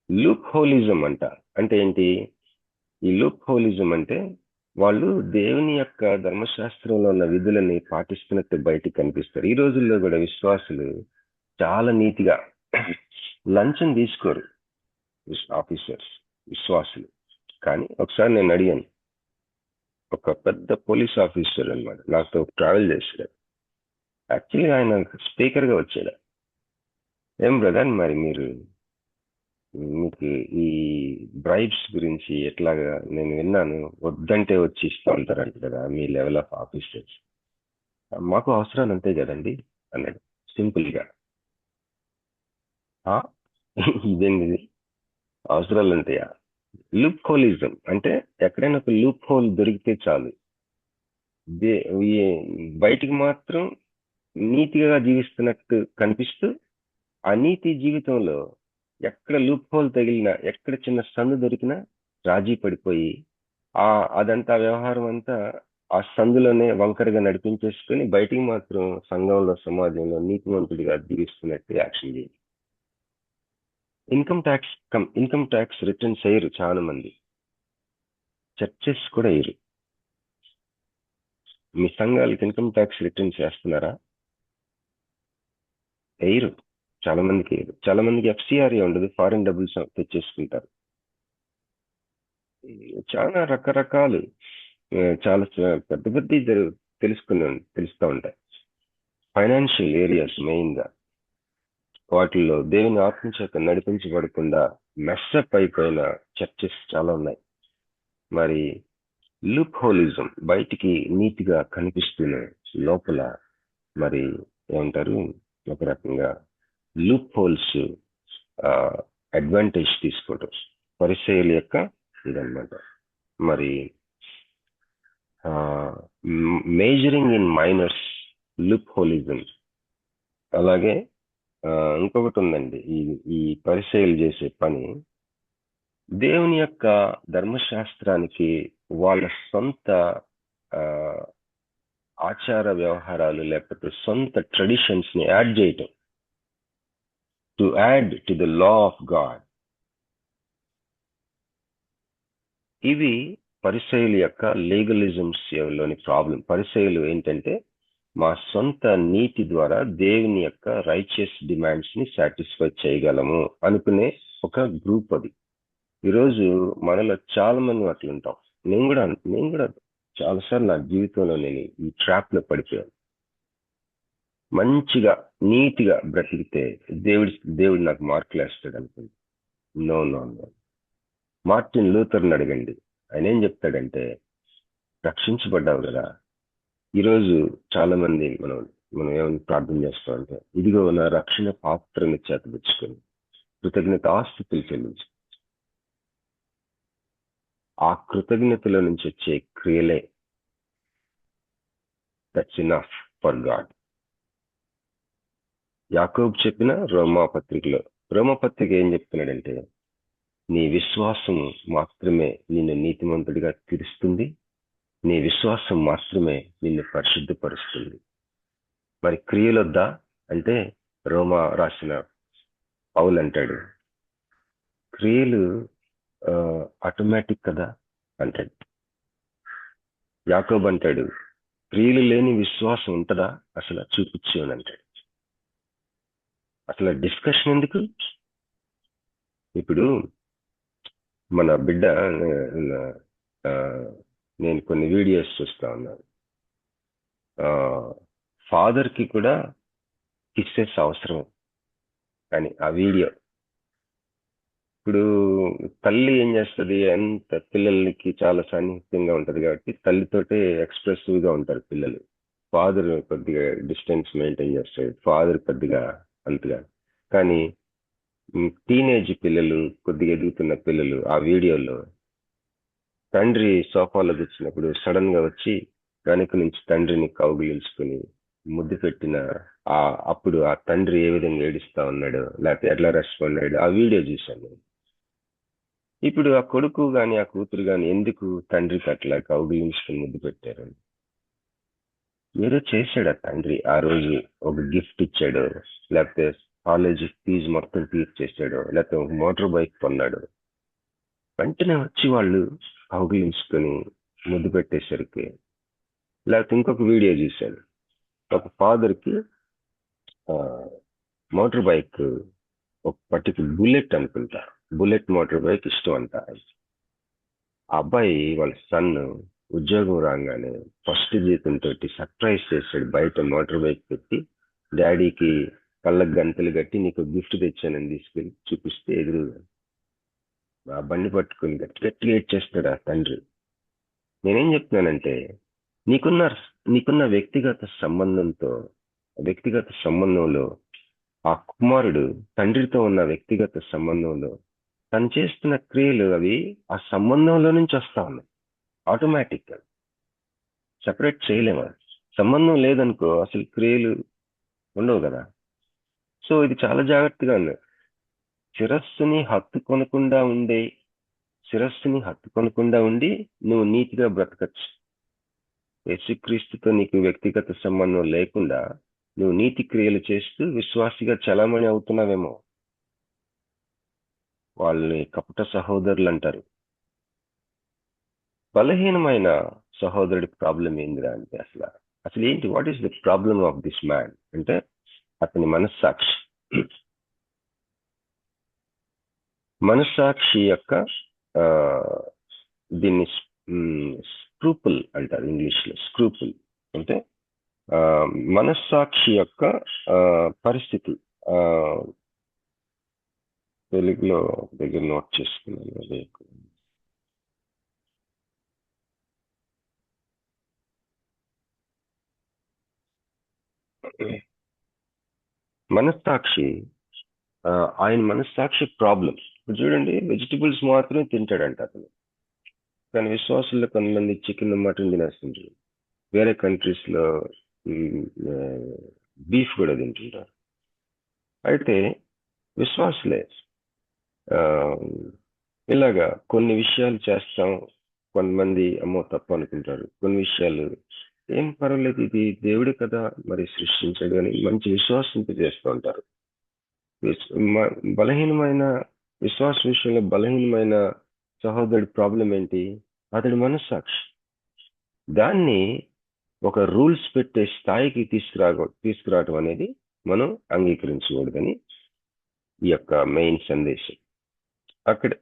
[SPEAKER 4] లూప్ హోలిజం అంట. అంటే ఏంటి ఈ లూప్ హోలిజం? అంటే వాళ్ళు దేవుని యొక్క ధర్మశాస్త్రంలో ఉన్న విధులని పాటిస్తున్నట్టు బయటికి కనిపిస్తారు. ఈ రోజుల్లో కూడా విశ్వాసులు చాలా నీతిగా లంచం తీసుకోరు ఆఫీసర్స్, విశ్వాసులు. కానీ ఒకసారి నేను అడిగాను, ఒక పెద్ద పోలీస్ ఆఫీసర్ అన్నమాట, నాతో ట్రావెల్ చేశాడు. యాక్చువల్లీ ఆయన స్పీకర్ గా వచ్చాడు. ఏం బ్రదర్, మరి మీకు ఈ బ్రైబ్స్ గురించి ఎట్లాగా, నేను విన్నాను వద్దంటే వచ్చి ఇస్తూ ఉంటారంట కదా మీ లెవెల్ ఆఫ్ ఆఫీసర్స్. మాకు అవసరాలు అంతే కదండి అన్నాడు సింపుల్ గా. ఇదేంటిది అవసరాలు అంతేయా? లూప్ హోలిజం అంటే ఎక్కడైనా ఒక లూప్ హోల్ దొరికితే చాలు, బయటికి మాత్రం నీతిగా జీవిస్తున్నట్టు కనిపిస్తూ, అనీతి జీవితంలో ఎక్కడ లూప్ హోల్ తగిలినా, ఎక్కడ చిన్న సందు దొరికినా రాజీ పడిపోయి అదంతా వ్యవహారం అంతా ఆ సందులోనే వంకరగా నడిపించేసుకొని బయటికి మాత్రం సంఘంలో, సమాజంలో నీతివంతుడిగా జీవిస్తున్నట్టు యాక్షన్ చేయాలి. ఇన్కమ్ ట్యాక్స్ రిటర్న్స్ వేయరు చాలా మంది, చర్చెస్ కూడా వేయరు. మీ సంఘాలకి ఇన్కమ్ ట్యాక్స్ రిటర్న్స్ వేస్తున్నారా? వేయరు. చాలా మందికి వేయరు. చాలా మందికి FCRA ఉండదు, ఫారిన్ డబ్బులు తెచ్చేసుకుంటారు. చాలా రకరకాలు, చాలా పెద్ద పెద్ద తెలుస్తూ ఉంటాయి. ఫైనాన్షియల్ ఏరియాస్ మెయిన్ గా, వాటిల్లో దేవుని ఆత్మచేత నడిపించబడకుండా మెస్సప్ అయిపోయిన చర్చెస్ చాలా ఉన్నాయి. మరి లూప్ హోలిజం, బయటికి నీతిగా కనిపిస్తూనే లోపల మరి ఏమంటారు, ఒక రకంగా లూప్ హోల్స్ అడ్వాంటేజ్ తీసుకోవటం పరిచయాల యొక్క ఇదన్నమాట. మరి మేజరింగ్ ఇన్ మైనర్స్, లూప్ హోలిజం. అలాగే ఇంకొకటి ఉందండి, ఈ పరిచయాలు చేసే పని దేవుని యొక్క ధర్మశాస్త్రానికి వాళ్ళ సొంత ఆచార వ్యవహారాలు లేకపోతే సొంత ట్రెడిషన్స్ ని యాడ్ చేయటం, to add to the law of God. ఇవి పరిసయ్యుల యొక్క లీగలిజమ్స్ లోని ప్రాబ్లం. పరిసయ్యులు ఏంటంటే మా సొంత నీతి ద్వారా దేవుని యొక్క రైచియస్ డిమాండ్స్ ని సాటిస్ఫై చేయగలము అనుకునే ఒక గ్రూప్ అది. ఈరోజు మనలో చాలా మంది అట్లుంటాం. నేను కూడా చాలాసార్లు నా జీవితంలో నేను ఈ ట్రాప్ లో పడిపోయాను. మంచిగా నీతిగా బ్రతికితే దేవుడు నాకు మార్కులు వేస్తాడు అనుకుంది. నో. మార్టిన్ లూథర్ని అడగండి, ఆయన ఏం చెప్తాడంటే, రక్షించబడ్డావు కదా. ఈరోజు చాలా మంది మనం ఏమని ప్రార్థన చేస్తామంటే, ఇదిగో నా రక్షణ పాత్రను చేతబుచ్చుకొని కృతజ్ఞత ఆస్తుతులు చెల్లించు. ఆ కృతజ్ఞతలో నుంచి వచ్చే క్రియలే దట్స్ ఇనఫ్ ఫర్ గాడ్. యాకోబు చెప్పిన రోమాపత్రిక ఏం చెప్తున్నాడంటే, నీ విశ్వాసం మాత్రమే నిన్ను నీతిమంతుడిగా తీరుస్తుంది, నీ విశ్వాసం మాత్రమే నిన్ను పరిశుద్ధపరుస్తుంది. మరి క్రియలొద్దా అంటే రోమా రాసిన పౌలు అంటాడు, క్రియలు ఆటోమేటిక్ కదా అంటాడు. యాకోబు అంటాడు, క్రియలు లేని విశ్వాసం ఉంటుందా అసలు చూపించు అని అంటాడు. అసలు డిస్కషన్ ఎందుకు? ఇప్పుడు మన బిడ్డ, నేను కొన్ని వీడియోస్ చూస్తా ఉన్నాను, ఫాదర్కి కూడా కిస్సెస్ అవసరం కానీ ఆ వీడియో. ఇప్పుడు తల్లి ఏం చేస్తుంది, ఎంత పిల్లలకి చాలా సన్నిహితంగా ఉంటది కాబట్టి తల్లితోటే ఎక్స్ప్రెసివ్ గా ఉంటారు పిల్లలు. ఫాదర్ కొద్దిగా డిస్టెన్స్ మెయింటైన్ చేస్తాడు, ఫాదర్ కొద్దిగా అంతగా. కానీ టీనేజ్ పిల్లలు, కొద్దిగా ఎదుగుతున్న పిల్లలు ఆ వీడియోలో తండ్రి సోఫాలో కూర్చున్నప్పుడు సడన్ గా వచ్చి వెనక నుంచి తండ్రిని కౌగిలించుకుని ముద్దు పెట్టిన అప్పుడు ఆ తండ్రి ఏ విధంగా ఏడుస్తా ఉన్నాడు, లేకపోతే ఎట్లా రెస్పాండ్ అయ్యాడు, ఆ వీడియో చూశాను. ఇప్పుడు ఆ కొడుకు గాని ఆ కూతురు గాని ఎందుకు తండ్రికి అట్లా కౌగిలించుకుని ముద్దు పెట్టారు? ఏదో చేశాడు ఆ తండ్రి. ఆ రోజు ఒక గిఫ్ట్ ఇచ్చాడు, లేకపోతే కాలేజీ ఫీజు మొత్తం తీర్చేసాడు, లేకపోతే ఒక మోటార్ బైక్ కొన్నాడు. వెంటనే వచ్చి వాళ్ళు కౌగిలించుకొని ముద్దు పెట్టేసరికి, లేకపోతే ఇంకొక వీడియో చూశాను, ఒక ఫాదర్ కి మోటార్ బైక్, ఒక పర్టికులర్ బుల్లెట్ అనుకుంటా, బుల్లెట్ మోటార్ బైక్ ఇష్టం అంట. ఆ అబ్బాయి వాళ్ళ సన్ ఉద్యోగం రాగానే ఫస్ట్ జీతంతో సర్ప్రైజ్ చేశాడు, బయట మోటార్ బైక్ పెట్టి డాడీకి కళ్ళకు గంటలు కట్టి నీకు గిఫ్ట్ తెచ్చానని తీసుకెళ్ళి చూపిస్తే ఎదురుగా ఆ బండి పట్టుకుని గట్టిగా ఏడ్చేస్తాడు ఆ తండ్రి. నేనేం చెప్తున్నానంటే, నీకున్న వ్యక్తిగత సంబంధంలో ఆ కుమారుడు తండ్రితో ఉన్న వ్యక్తిగత సంబంధంలో తను చేస్తున్న క్రియలు అవి ఆ సంబంధంలో నుంచి వస్తా ఉన్నాయి. ఆటోమేటిక్ గా సెపరేట్ చేయలేము. సంబంధం లేదనుకో అసలు క్రియలు ఉండవు కదా. సో ఇది చాలా జాగ్రత్తగా ఉంది. శిరస్సుని హత్తుకొనకుండా ఉండి నువ్వు నీతిగా బ్రతకచ్చు. యేసుక్రీస్తుతో నీకు వ్యక్తిగత సంబంధం లేకుండా నువ్వు నీతి క్రియలు చేస్తూ విశ్వాసిగా చలామణి అవుతున్నావేమో. వాళ్ళని కపట సహోదరులు అంటారు. బలహీనమైన సహోదరుడి ప్రాబ్లం ఏందిరా అంటే అసలు ఏంటి, what is the problem of this man అంటే అతని మనస్సాక్షి యొక్క దీన్ని స్క్రూపుల్ అంటారు ఇంగ్లీష్ లో. స్క్రూపుల్ అంటే మనస్సాక్షి యొక్క పరిస్థితి. తెలుగులో దగ్గర నోట్ చేసుకున్నాను. అదే మనస్సాక్షి, ఆయన మనస్సాక్షి ప్రాబ్లం. చూడండి, వెజిటబుల్స్ మాత్రమే తింటాడంట అతను, కానీ విశ్వాసుల్లో కొంతమంది చికెన్ మటన్ తినేస్తుంటారు. వేరే కంట్రీస్ లో బీఫ్ కూడా తింటుంటారు. అయితే విశ్వాసులే ఇలాగా కొన్ని విషయాలు చేస్తాం, కొంతమంది అమ్మో తప్పు అనుకుంటారు. కొన్ని విషయాలు ఏం పర్వాలేదు, ఇది దేవుడే కదా మరి సృష్టించాడు అని మంచి విశ్వాసంతో చేస్తూ ఉంటారు. బలహీనమైన విశ్వాస విషయంలో బలహీనమైన సహోదరుడి ప్రాబ్లం ఏంటి? అతడి మనస్సాక్షి. దాన్ని ఒక రూల్స్ పెట్టే స్థాయికి తీసుకురావడం అనేది మనం అంగీకరించకూడదని ఈ యొక్క మెయిన్ సందేశం.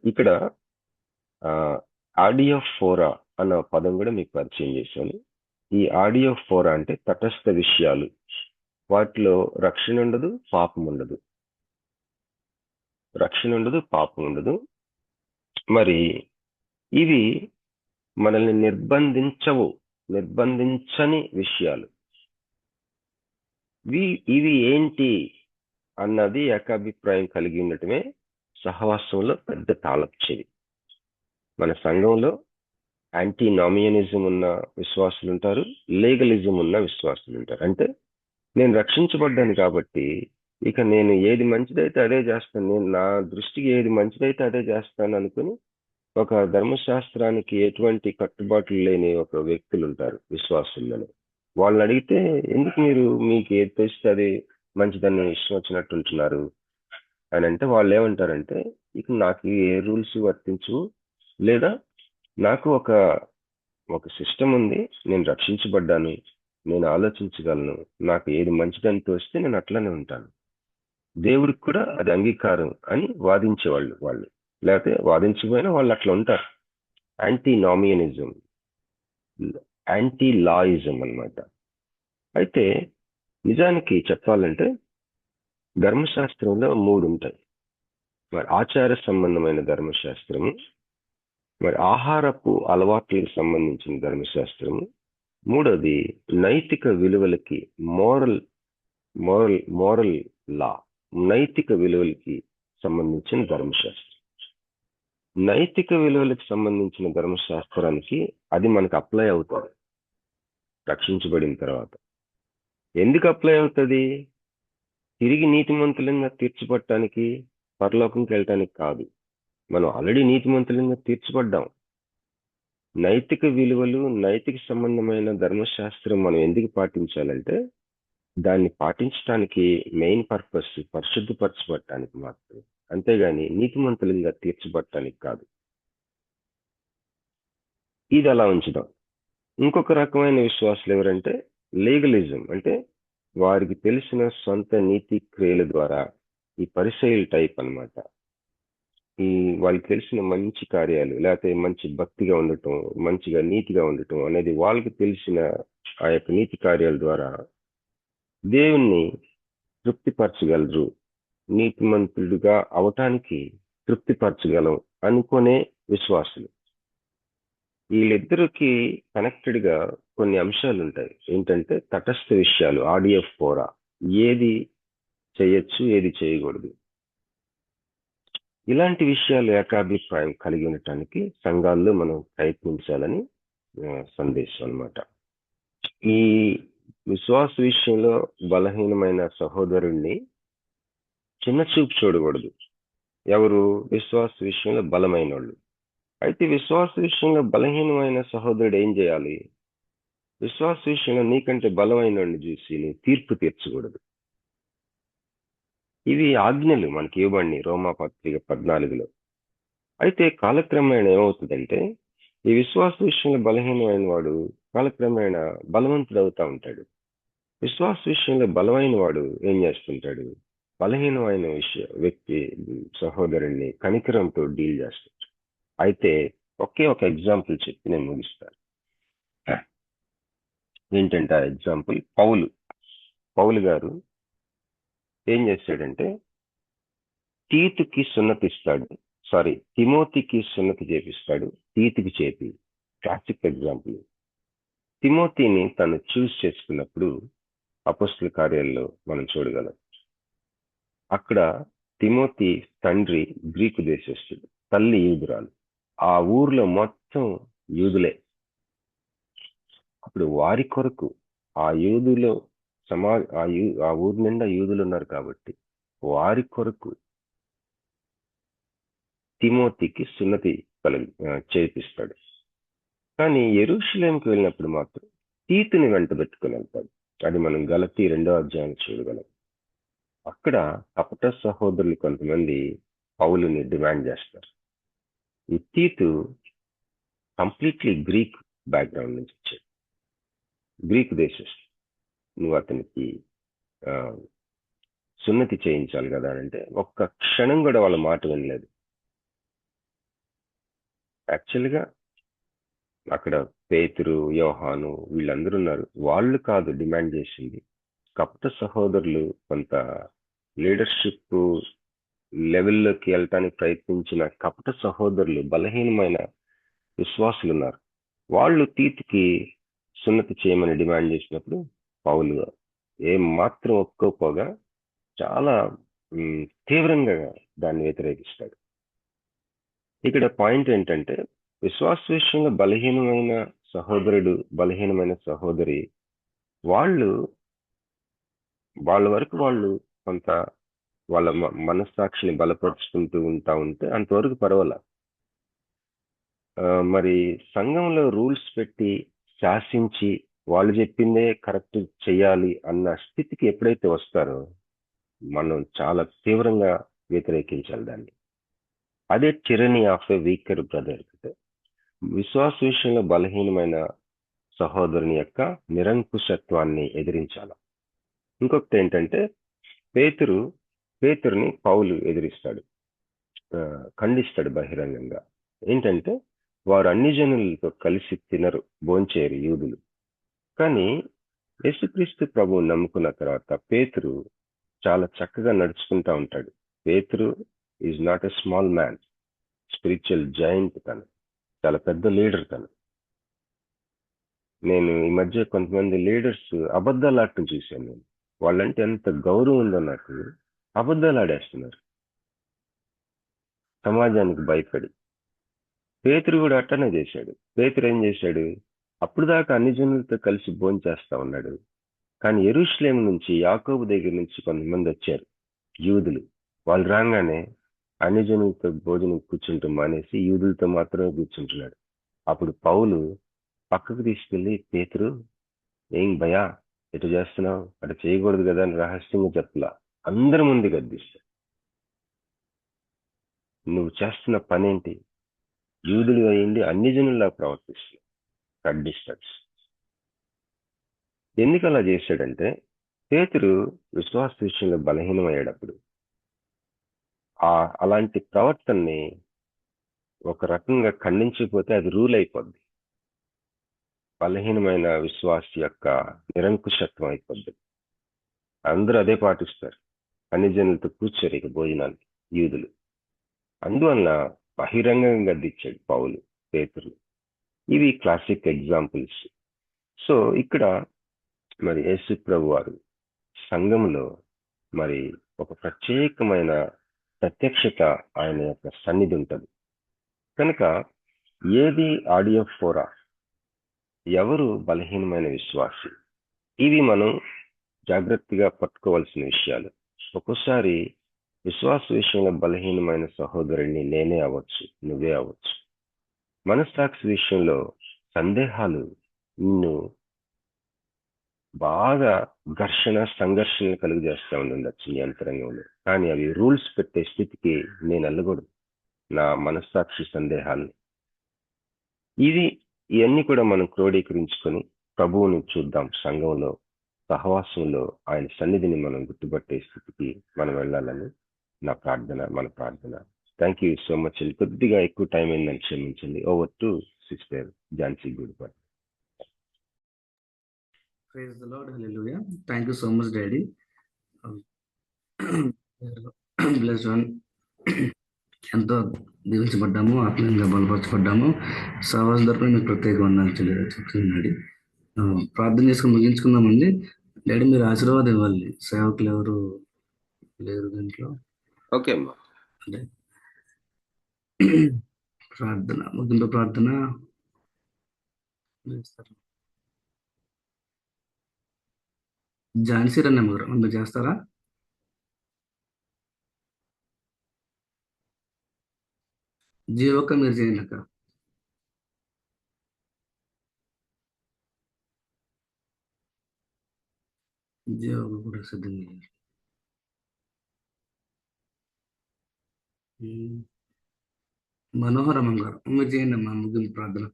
[SPEAKER 4] ఇక్కడ ఆడియోఫోరా అన్న పదం కూడా మీకు పరిచయం చేశాను. ఈ ఆడియోఫోరా అంటే తటస్థ విషయాలు. వాటిలో రక్షణ ఉండదు, పాపం ఉండదు. రక్షణ ఉండదు, పాపం ఉండదు. మరి ఇవి మనల్ని నిర్బంధించని విషయాలు. ఇవి ఏంటి అన్నది ఏకాభిప్రాయం కలిగి ఉండటమే సహవాసంలో పెద్ద తాళపు చెవి. మన సంఘంలో యాంటీ నామియనిజం ఉన్న విశ్వాసులు ఉంటారు, లీగలిజం ఉన్న విశ్వాసులు ఉంటారు. అంటే నేను రక్షించబడ్డాను కాబట్టి ఇక నేను ఏది మంచిదైతే అదే చేస్తాను, నేను నా దృష్టికి ఏది మంచిదైతే అదే చేస్తాను అనుకుని ఒక ధర్మశాస్త్రానికి ఎటువంటి కట్టుబాట్లు లేని ఒక వ్యక్తులు ఉంటారు విశ్వాసులను. వాళ్ళని అడిగితే ఎందుకు మీకు ఏది తెలిస్తే అది మంచిదని ఇష్టం వచ్చినట్టు ఉంటున్నారు అని అంటే వాళ్ళు ఏమంటారంటే, ఇక నాకు ఏ రూల్స్ వర్తించు, లేదా నాకు ఒక సిస్టమ్ ఉంది, నేను రక్షించబడ్డాను, నేను ఆలోచించగలను, నాకు ఏది మంచిదని తోస్తే నేను అట్లనే ఉంటాను, దేవుడికి కూడా అది అంగీకారం అని వాదించేవాళ్ళు వాళ్ళు. లేకపోతే వాదించకపోయినా వాళ్ళు అట్లా ఉంటారు. యాంటీ నామియనిజం, యాంటీ లాయిజం అన్నమాట. అయితే నిజానికి చెప్పాలంటే ధర్మశాస్త్రంలో 3 ఉంటాయి. మరి ఆచార సంబంధమైన ధర్మశాస్త్రము, మరి ఆహారపు అలవాట్లకు సంబంధించిన ధర్మశాస్త్రము, మూడోది నైతిక విలువలకి మోరల్ లా, నైతిక విలువలకి సంబంధించిన ధర్మశాస్త్రం. నైతిక విలువలకు సంబంధించిన ధర్మశాస్త్రానికి అది మనకు అప్లై అవుతుంది రక్షించబడిన తర్వాత. ఎందుకు అప్లై అవుతుంది? తిరిగి నీతిమంతులంగా తీర్చబడటానికి, పరలోకంకి వెళ్ళటానికి కాదు. మనం ఆల్రెడీ నీతిమంతులంగా తీర్చబడ్డాం. నైతిక విలువలు, నైతిక సంబంధమైన ధర్మశాస్త్రం మనం ఎందుకు పాటించాలంటే దాన్ని పాటించడానికి మెయిన్ పర్పస్ పరిశుద్ధపరచబడటానికి మాత్రమే, అంతేగాని నీతిమంతులంగా తీర్చబడటానికి కాదు. ఇది అలా ఉంచుదాం. ఇంకొక రకమైన విశ్వాసులు ఎవరంటే లీగలిజం, అంటే వారికి తెలిసిన సొంత నీతి క్రియల ద్వారా, ఈ పరిసయ్యుల టైప్ అన్నమాట. ఈ వాళ్ళకి తెలిసిన మంచి కార్యాలు, లేకపోతే మంచి భక్తిగా ఉండటం, మంచిగా నీతిగా ఉండటం అనేది వాళ్ళకి తెలిసిన ఆ యొక్క నీతి కార్యాల ద్వారా దేవుణ్ణి తృప్తిపరచగలరు, నీతిమంతుడిగా అవటానికి తృప్తిపరచగలం అనుకునే విశ్వాసులు. వీళ్ళిద్దరికి కనెక్టెడ్ గా కొన్ని అంశాలు ఉంటాయి. ఏంటంటే తటస్థ విషయాలు, ఆడియోఫోరా, ఏది చేయొచ్చు, ఏది చేయకూడదు. ఇలాంటి విషయాలు ఏకాభిప్రాయం కలిగి ఉండటానికి సంఘాల్లో మనం ప్రయత్నించాలని సందేశం అన్నమాట. ఈ విశ్వాస విషయంలో బలహీనమైన సహోదరుణ్ణి చిన్న చూపు చూడకూడదు. ఎవరు? విశ్వాస విషయంలో బలమైన వాళ్ళు. అయితే విశ్వాస విషయంలో బలహీనమైన సహోదరుడు ఏం చేయాలి? విశ్వాస విషయంలో నీకంటే బలమైన వాడిని చూసి నువ్వు తీర్పు తీర్చకూడదు. ఇవి ఆజ్ఞలు మనకి ఇవ్వండి రోమాపత్రిక 14లో. అయితే కాలక్రమేణ ఏమవుతుందంటే ఈ విశ్వాస విషయంలో బలహీనమైన వాడు కాలక్రమేణా బలవంతుడు అవుతా ఉంటాడు. విశ్వాస విషయంలో బలమైన వాడు ఏం చేస్తుంటాడు? బలహీనమైన వ్యక్తి సహోదరుణ్ణి కనికరంతో డీల్ చేస్తాడు. అయితే ఒకే ఒక ఎగ్జాంపుల్ చెప్పి నేను ముగిస్తాను. ఏంటంటే ఆ ఎగ్జాంపుల్ పౌలు గారు ఏం చేశాడంటే తిమోతికి సున్నతి చేపిస్తాడు, తీతుకి చేపి. Classic example. తిమోతిని తను చూస్ చేసుకున్నప్పుడు అపోస్తల కార్యాల్లో మనం చూడగలం. అక్కడ తిమోతి తండ్రి గ్రీకు దేశస్థుడు, తల్లి యూదురాలు. ఆ ఊర్లో మొత్తం యూదులే. అప్పుడు వారి కొరకు ఆ యూదులో ఆ ఊరు నిండా యూదులు ఉన్నారు కాబట్టి వారి కొరకు తిమోతికి సున్నతి చేపిస్తాడు. కానీ యెరూషలేంకి వెళ్ళినప్పుడు మాత్రం తీతుని వెంట పెట్టుకుని వెళ్తాడు. అది మనం గలతీ 2వ అధ్యాయం చూడగలం. అక్కడ కపట సహోదరులు కొంతమంది పౌలుని డిమాండ్ చేస్తారు. ఈ తీతు కంప్లీట్లీ గ్రీక్ బ్యాక్గ్రౌండ్ నుంచి వచ్చాడు, గ్రీక్ దేశస్థుడు. నువ్వు అతనికి సున్నతి చేయించాలి కదా అంటే ఒక్క క్షణం కూడా వాళ్ళ మాట వినలేదు. యాక్చువల్గా అక్కడ పేతురు, యోహాను వీళ్ళందరూ ఉన్నారు. వాళ్ళు కాదు డిమాండ్ చేసింది. కపట సహోదరులు కొంత లీడర్షిప్ లెవెల్లోకి వెళ్ళటానికి ప్రయత్నించిన కపట సహోదరులు, బలహీనమైన విశ్వాసులు ఉన్నారు. వాళ్ళు తీతుకి సున్నతి చేయమని డిమాండ్ చేసినప్పుడు పౌలు ఏం మాత్రం ఒప్పుకోపోగా చాలా తీవ్రంగా దాన్ని వ్యతిరేకిస్తాడు. ఇక్కడ పాయింట్ ఏంటంటే విశ్వాస విషయంలో బలహీనమైన సహోదరుడు, బలహీనమైన సహోదరి వాళ్ళ వరకు వాళ్ళు కొంత వాళ్ళ మనస్సాక్షిని బలపరుచుకుంటూ ఉంటే అంతవరకు పర్వాలా. మరి సంఘంలో రూల్స్ పెట్టి శాసించి వాళ్ళు చెప్పిందే కరెక్ట్ చెయ్యాలి అన్న స్థితికి ఎప్పుడైతే వస్తారో మనం చాలా తీవ్రంగా వ్యతిరేకించాలి దాన్ని. అదే tyranny of a weaker brother. విశ్వాస విషయంలో బలహీనమైన సహోదరుని యొక్క నిరంకుశత్వాన్ని ఎదిరించాలి. ఇంకొకటి ఏంటంటే పేతురుని పౌలు ఎదిరిస్తాడు, ఖండిస్తాడు బహిరంగంగా. ఏంటంటే వారు అన్ని జనులతో కలిసి తినరు, భోంచేయరు యూదులు. కానీ యేసుక్రీస్తు ప్రభువు నమ్ముకున్న తర్వాత పేతురు చాలా చక్కగా నడుచుకుంటా ఉంటాడు. పేతురు is not a small man, spiritual giant. తను చాలా పెద్ద లీడర్. నేను ఈ మధ్య కొంతమంది లీడర్స్ అబద్ధాలు ఆడటం చూశాను. నేను వాళ్ళంటే ఎంత గౌరవం ఉందో నాకు. అబద్ధాలు ఆడేస్తున్నారు సమాజానికి భయపడి. పేతురు కూడా అట్టనే చేశాడు. పేతురు ఏం చేశాడు? అప్పుడు దాకా అన్ని జనులతో కలిసి భోంచేస్తా ఉన్నాడు. కానీ యెరూషలేము నుంచి, యాకోబు దగ్గర నుంచి కొంతమంది వచ్చారు యూదులు. వాళ్ళు రాగానే అన్ని జనులతో భోజనం కూర్చుంటూ మానేసి యూదులతో మాత్రమే కూర్చుంటున్నాడు. అప్పుడు పౌలు పక్కకు తీసుకెళ్లి, పేతురు ఏం భయా ఎటు చేస్తున్నావు, అటు చేయకూడదు కదా అని రహస్యంగా చెప్పలా, అందరి ముందు గద్దిస్తాడు. నువ్వు చేస్తున్న పనేంటి? యూదులు అయ్యింది అన్ని జనుల్లా ప్రవర్తిస్తున్నావు, ఖండిస్తాడు. ఎందుకు అలా చేశాడంటే పేతురు విశ్వాస విషయంలో బలహీనమయ్యేటప్పుడు అలాంటి ప్రవర్తనని ఒక రకంగా ఖండించకపోతే అది రూల్ అయిపోద్ది. బలహీనమైన విశ్వాసి యొక్క నిరంకుశత్వం అయిపోద్ది. అందరూ అదే పాటిస్తారు. అన్ని జనులతో కూర్చోరు ఇక భోజనానికి యూదులు. అందువలన బహిరంగంగా గద్దించాడు పౌలు పేతురు. ఇవి క్లాసిక్ ఎగ్జాంపుల్స్. సో ఇక్కడ మరి యేసు ప్రభు వారు సంఘంలో మరి ఒక ప్రత్యేకమైన ప్రత్యక్షత, ఆయన యొక్క సన్నిధి ఉంటుంది. కనుక ఏది ఆడియో ఫోరా, ఎవరు బలహీనమైన విశ్వాసి, ఇవి మనం జాగ్రత్తగా పట్టుకోవాల్సిన విషయాలు. ఒక్కోసారి విశ్వాస విషయంలో బలహీనమైన సహోదరుడిని నేనే అవ్వచ్చు, నువ్వే అవ్వచ్చు. మనస్సాక్షి విషయంలో సందేహాలు నిన్ను బాగా సంఘర్షణ కలుగు చేస్తూ ఉండొచ్చు నీ అంతరంగంలో. కానీ అవి రూల్స్ పెట్టే స్థితికి నేను వెళ్ళకూడదు నా మనస్సాక్షి సందేహాన్ని. ఇవన్నీ కూడా మనం క్రోడీకరించుకొని ప్రభువుని చూద్దాం. సంఘంలో, సహవాసంలో ఆయన సన్నిధిని మనం గుర్తుపట్టే స్థితికి మనం వెళ్ళాలని నా ప్రార్థన, మన ప్రార్థన. Thank you so much. కొద్దిగా ఎక్కువ టైం అయిందని క్షమించండి. Over to sister Jhansi Gudipati.
[SPEAKER 2] Praise the lord, hallelujah. Thank you so much daddy. Blessed one. ఎంతో దీవించబడ్డాము, ఆత్మీయంగా బలపరచబడ్డాము. సహవాసం తరపున మీకు ప్రత్యేక వందనాలు చెప్తున్నాడు. ప్రార్థన చేసుకుని ముగించుకుందామండి. డాడీ మీరు ఆశీర్వాదం ఇవ్వాలి. సేవకులు ఎవరు లేరు దీంట్లో.
[SPEAKER 4] ఓకే అమ్మా.
[SPEAKER 2] అంటే ప్రార్థన, ముగింపు ప్రార్థన ఝాన్సీ రన్నమ్మ గారు మీరు చేస్తారా? జీవక మీరు చేయండి అక్క. జీవక కూడా సిద్ధంగా చేయండి. మనోహరం గారు మీరు చేయండి అమ్మా ముగింపు ప్రార్థన.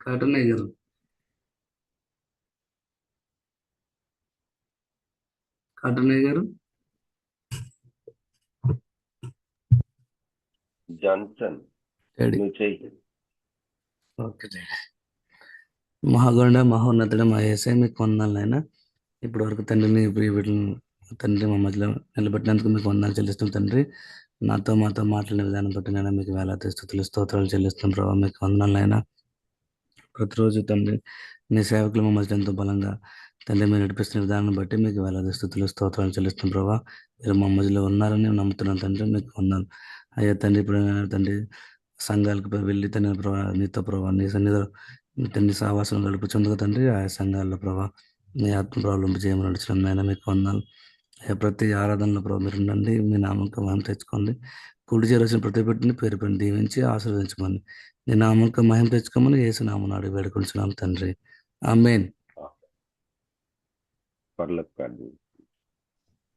[SPEAKER 2] కాటన్నయ్య గారు. కాటన్నయ్య గారు.
[SPEAKER 4] Johnson
[SPEAKER 2] daddy.
[SPEAKER 4] నువ్వు చెయ్యి.
[SPEAKER 2] Okay daddy. మహాగొండ మహోన్నతుడ మా యేసయ్య మీకు వందనాలైనా ఇప్పటి వరకు తండ్రిని వీటిని తండ్రి మా మధ్యలో నిలబెట్టినందుకు మీకు వందనాలు చెల్లిస్తాం తండ్రి. మాతో మాట్లాడిన విధానం బట్టి నేను మీకు వేలాది స్తుతులు స్తోత్రాలు చెల్లిస్తాం ప్రభావ. మీకు వందనాలైనా ప్రతిరోజు తండ్రి నీ సేవకులు మా మధ్య ఎంతో బలంగా తండ్రి మీరు నడిపిస్తున్న విధానం బట్టి మీకు వేలాది స్తుతులు స్తోత్రాలు చెల్లిస్తాం ప్రభావ. మీరు మా మధ్యలో ఉన్నారని నమ్ముతున్నాను తండ్రి. మీకు వందనాలు అయ్యా తండ్రి. ఇప్పుడు తండ్రి సంఘాలకు వెళ్ళి తండ్రి ప్రభావ నీతో ప్రభావ నీ సన్నిధిలో తండ్రి సావాసం గడుపుచుండగా తండ్రి ఆ సంఘాల్లో ప్రభావ మీ ఆత్మ ప్రాబ్లం చేయమని నడిచిన నాయన మీకు వందనాలు. ప్రతి ఆరాధనలో ప్రభావ మీరు ఉండండి. మీ నామంకం మహిమ తెచ్చుకోండి. కుడి చేరవలసిన ప్రతి బిడ్డని పేరు పెట్టి దీవించి ఆశీర్వదించమని నీ నామంకం మహిమ తెచ్చుకోమని యేసు నామమున అడిగి వేడుకొంచున్నాం తండ్రి. ఆమేన్.
[SPEAKER 4] పర్లకు ప్రార్థన.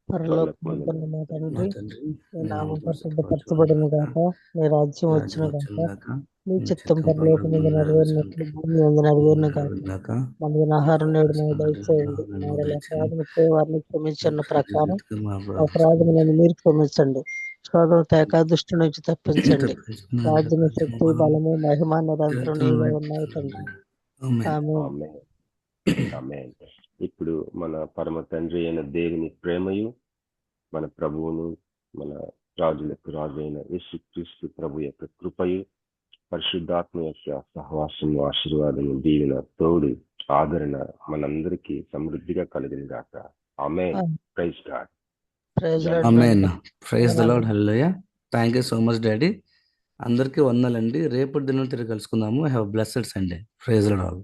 [SPEAKER 3] పరలోకమందున్న మా
[SPEAKER 2] మా
[SPEAKER 3] తండ్రి,
[SPEAKER 2] తండ్రి
[SPEAKER 3] నీ
[SPEAKER 2] నీ
[SPEAKER 3] నామం
[SPEAKER 2] నామం
[SPEAKER 3] పరిశుద్ధపరచబడును గాక, నీ రాజ్యం
[SPEAKER 2] రాజ్యం
[SPEAKER 3] వచ్చును
[SPEAKER 2] వచ్చును
[SPEAKER 3] గాక,
[SPEAKER 2] గాక,
[SPEAKER 3] నీ
[SPEAKER 2] నీ
[SPEAKER 3] చిత్తం
[SPEAKER 2] చిత్తం
[SPEAKER 3] పరలోకమందు
[SPEAKER 2] పరలోకమందు
[SPEAKER 3] నెరవేరినట్లు భూమి మీద నెరవేరును గాక.
[SPEAKER 2] గాక.
[SPEAKER 3] మన ఆహారం నేడు మాకు దయచేయండి. మన అపరాధములు వారిని క్షమించిన ప్రకారం అపరాధములను మీరు క్షమించండి. శోధన తేక దుష్టు నుంచి తప్పించండి. రాజ్యము, శక్తి, బలము, మహిమ నిరంతరం నీవే ఉన్నాయి తండ్రి. ఆమేన్.
[SPEAKER 4] ఆమేన్. ఆమేన్. ఇప్పుడు మన పరమ తండ్రి అయిన దేవుని ప్రేమయు మన ప్రభువును మన రాజులకు రాజు అయిన యేసుక్రీస్తు ప్రభు యొక్క కృపయు పరిశుద్ధాత్మ యొక్క సహవాసము ఆశీర్వాదము దీవెన తోడు ఆదరణ మనందరికీ సమృద్ధిగా కలిగిన గాక. ఆమేన్. Praise God.
[SPEAKER 3] Praise Lord.
[SPEAKER 2] ఆమేన్. Praise the lord. Hallelujah. Thank you so much daddy. అందరికీ వందనాలండి. రేపటి దినం తిరిగి కలుసుకుందాము. Have blessed Sunday. Praise the lord.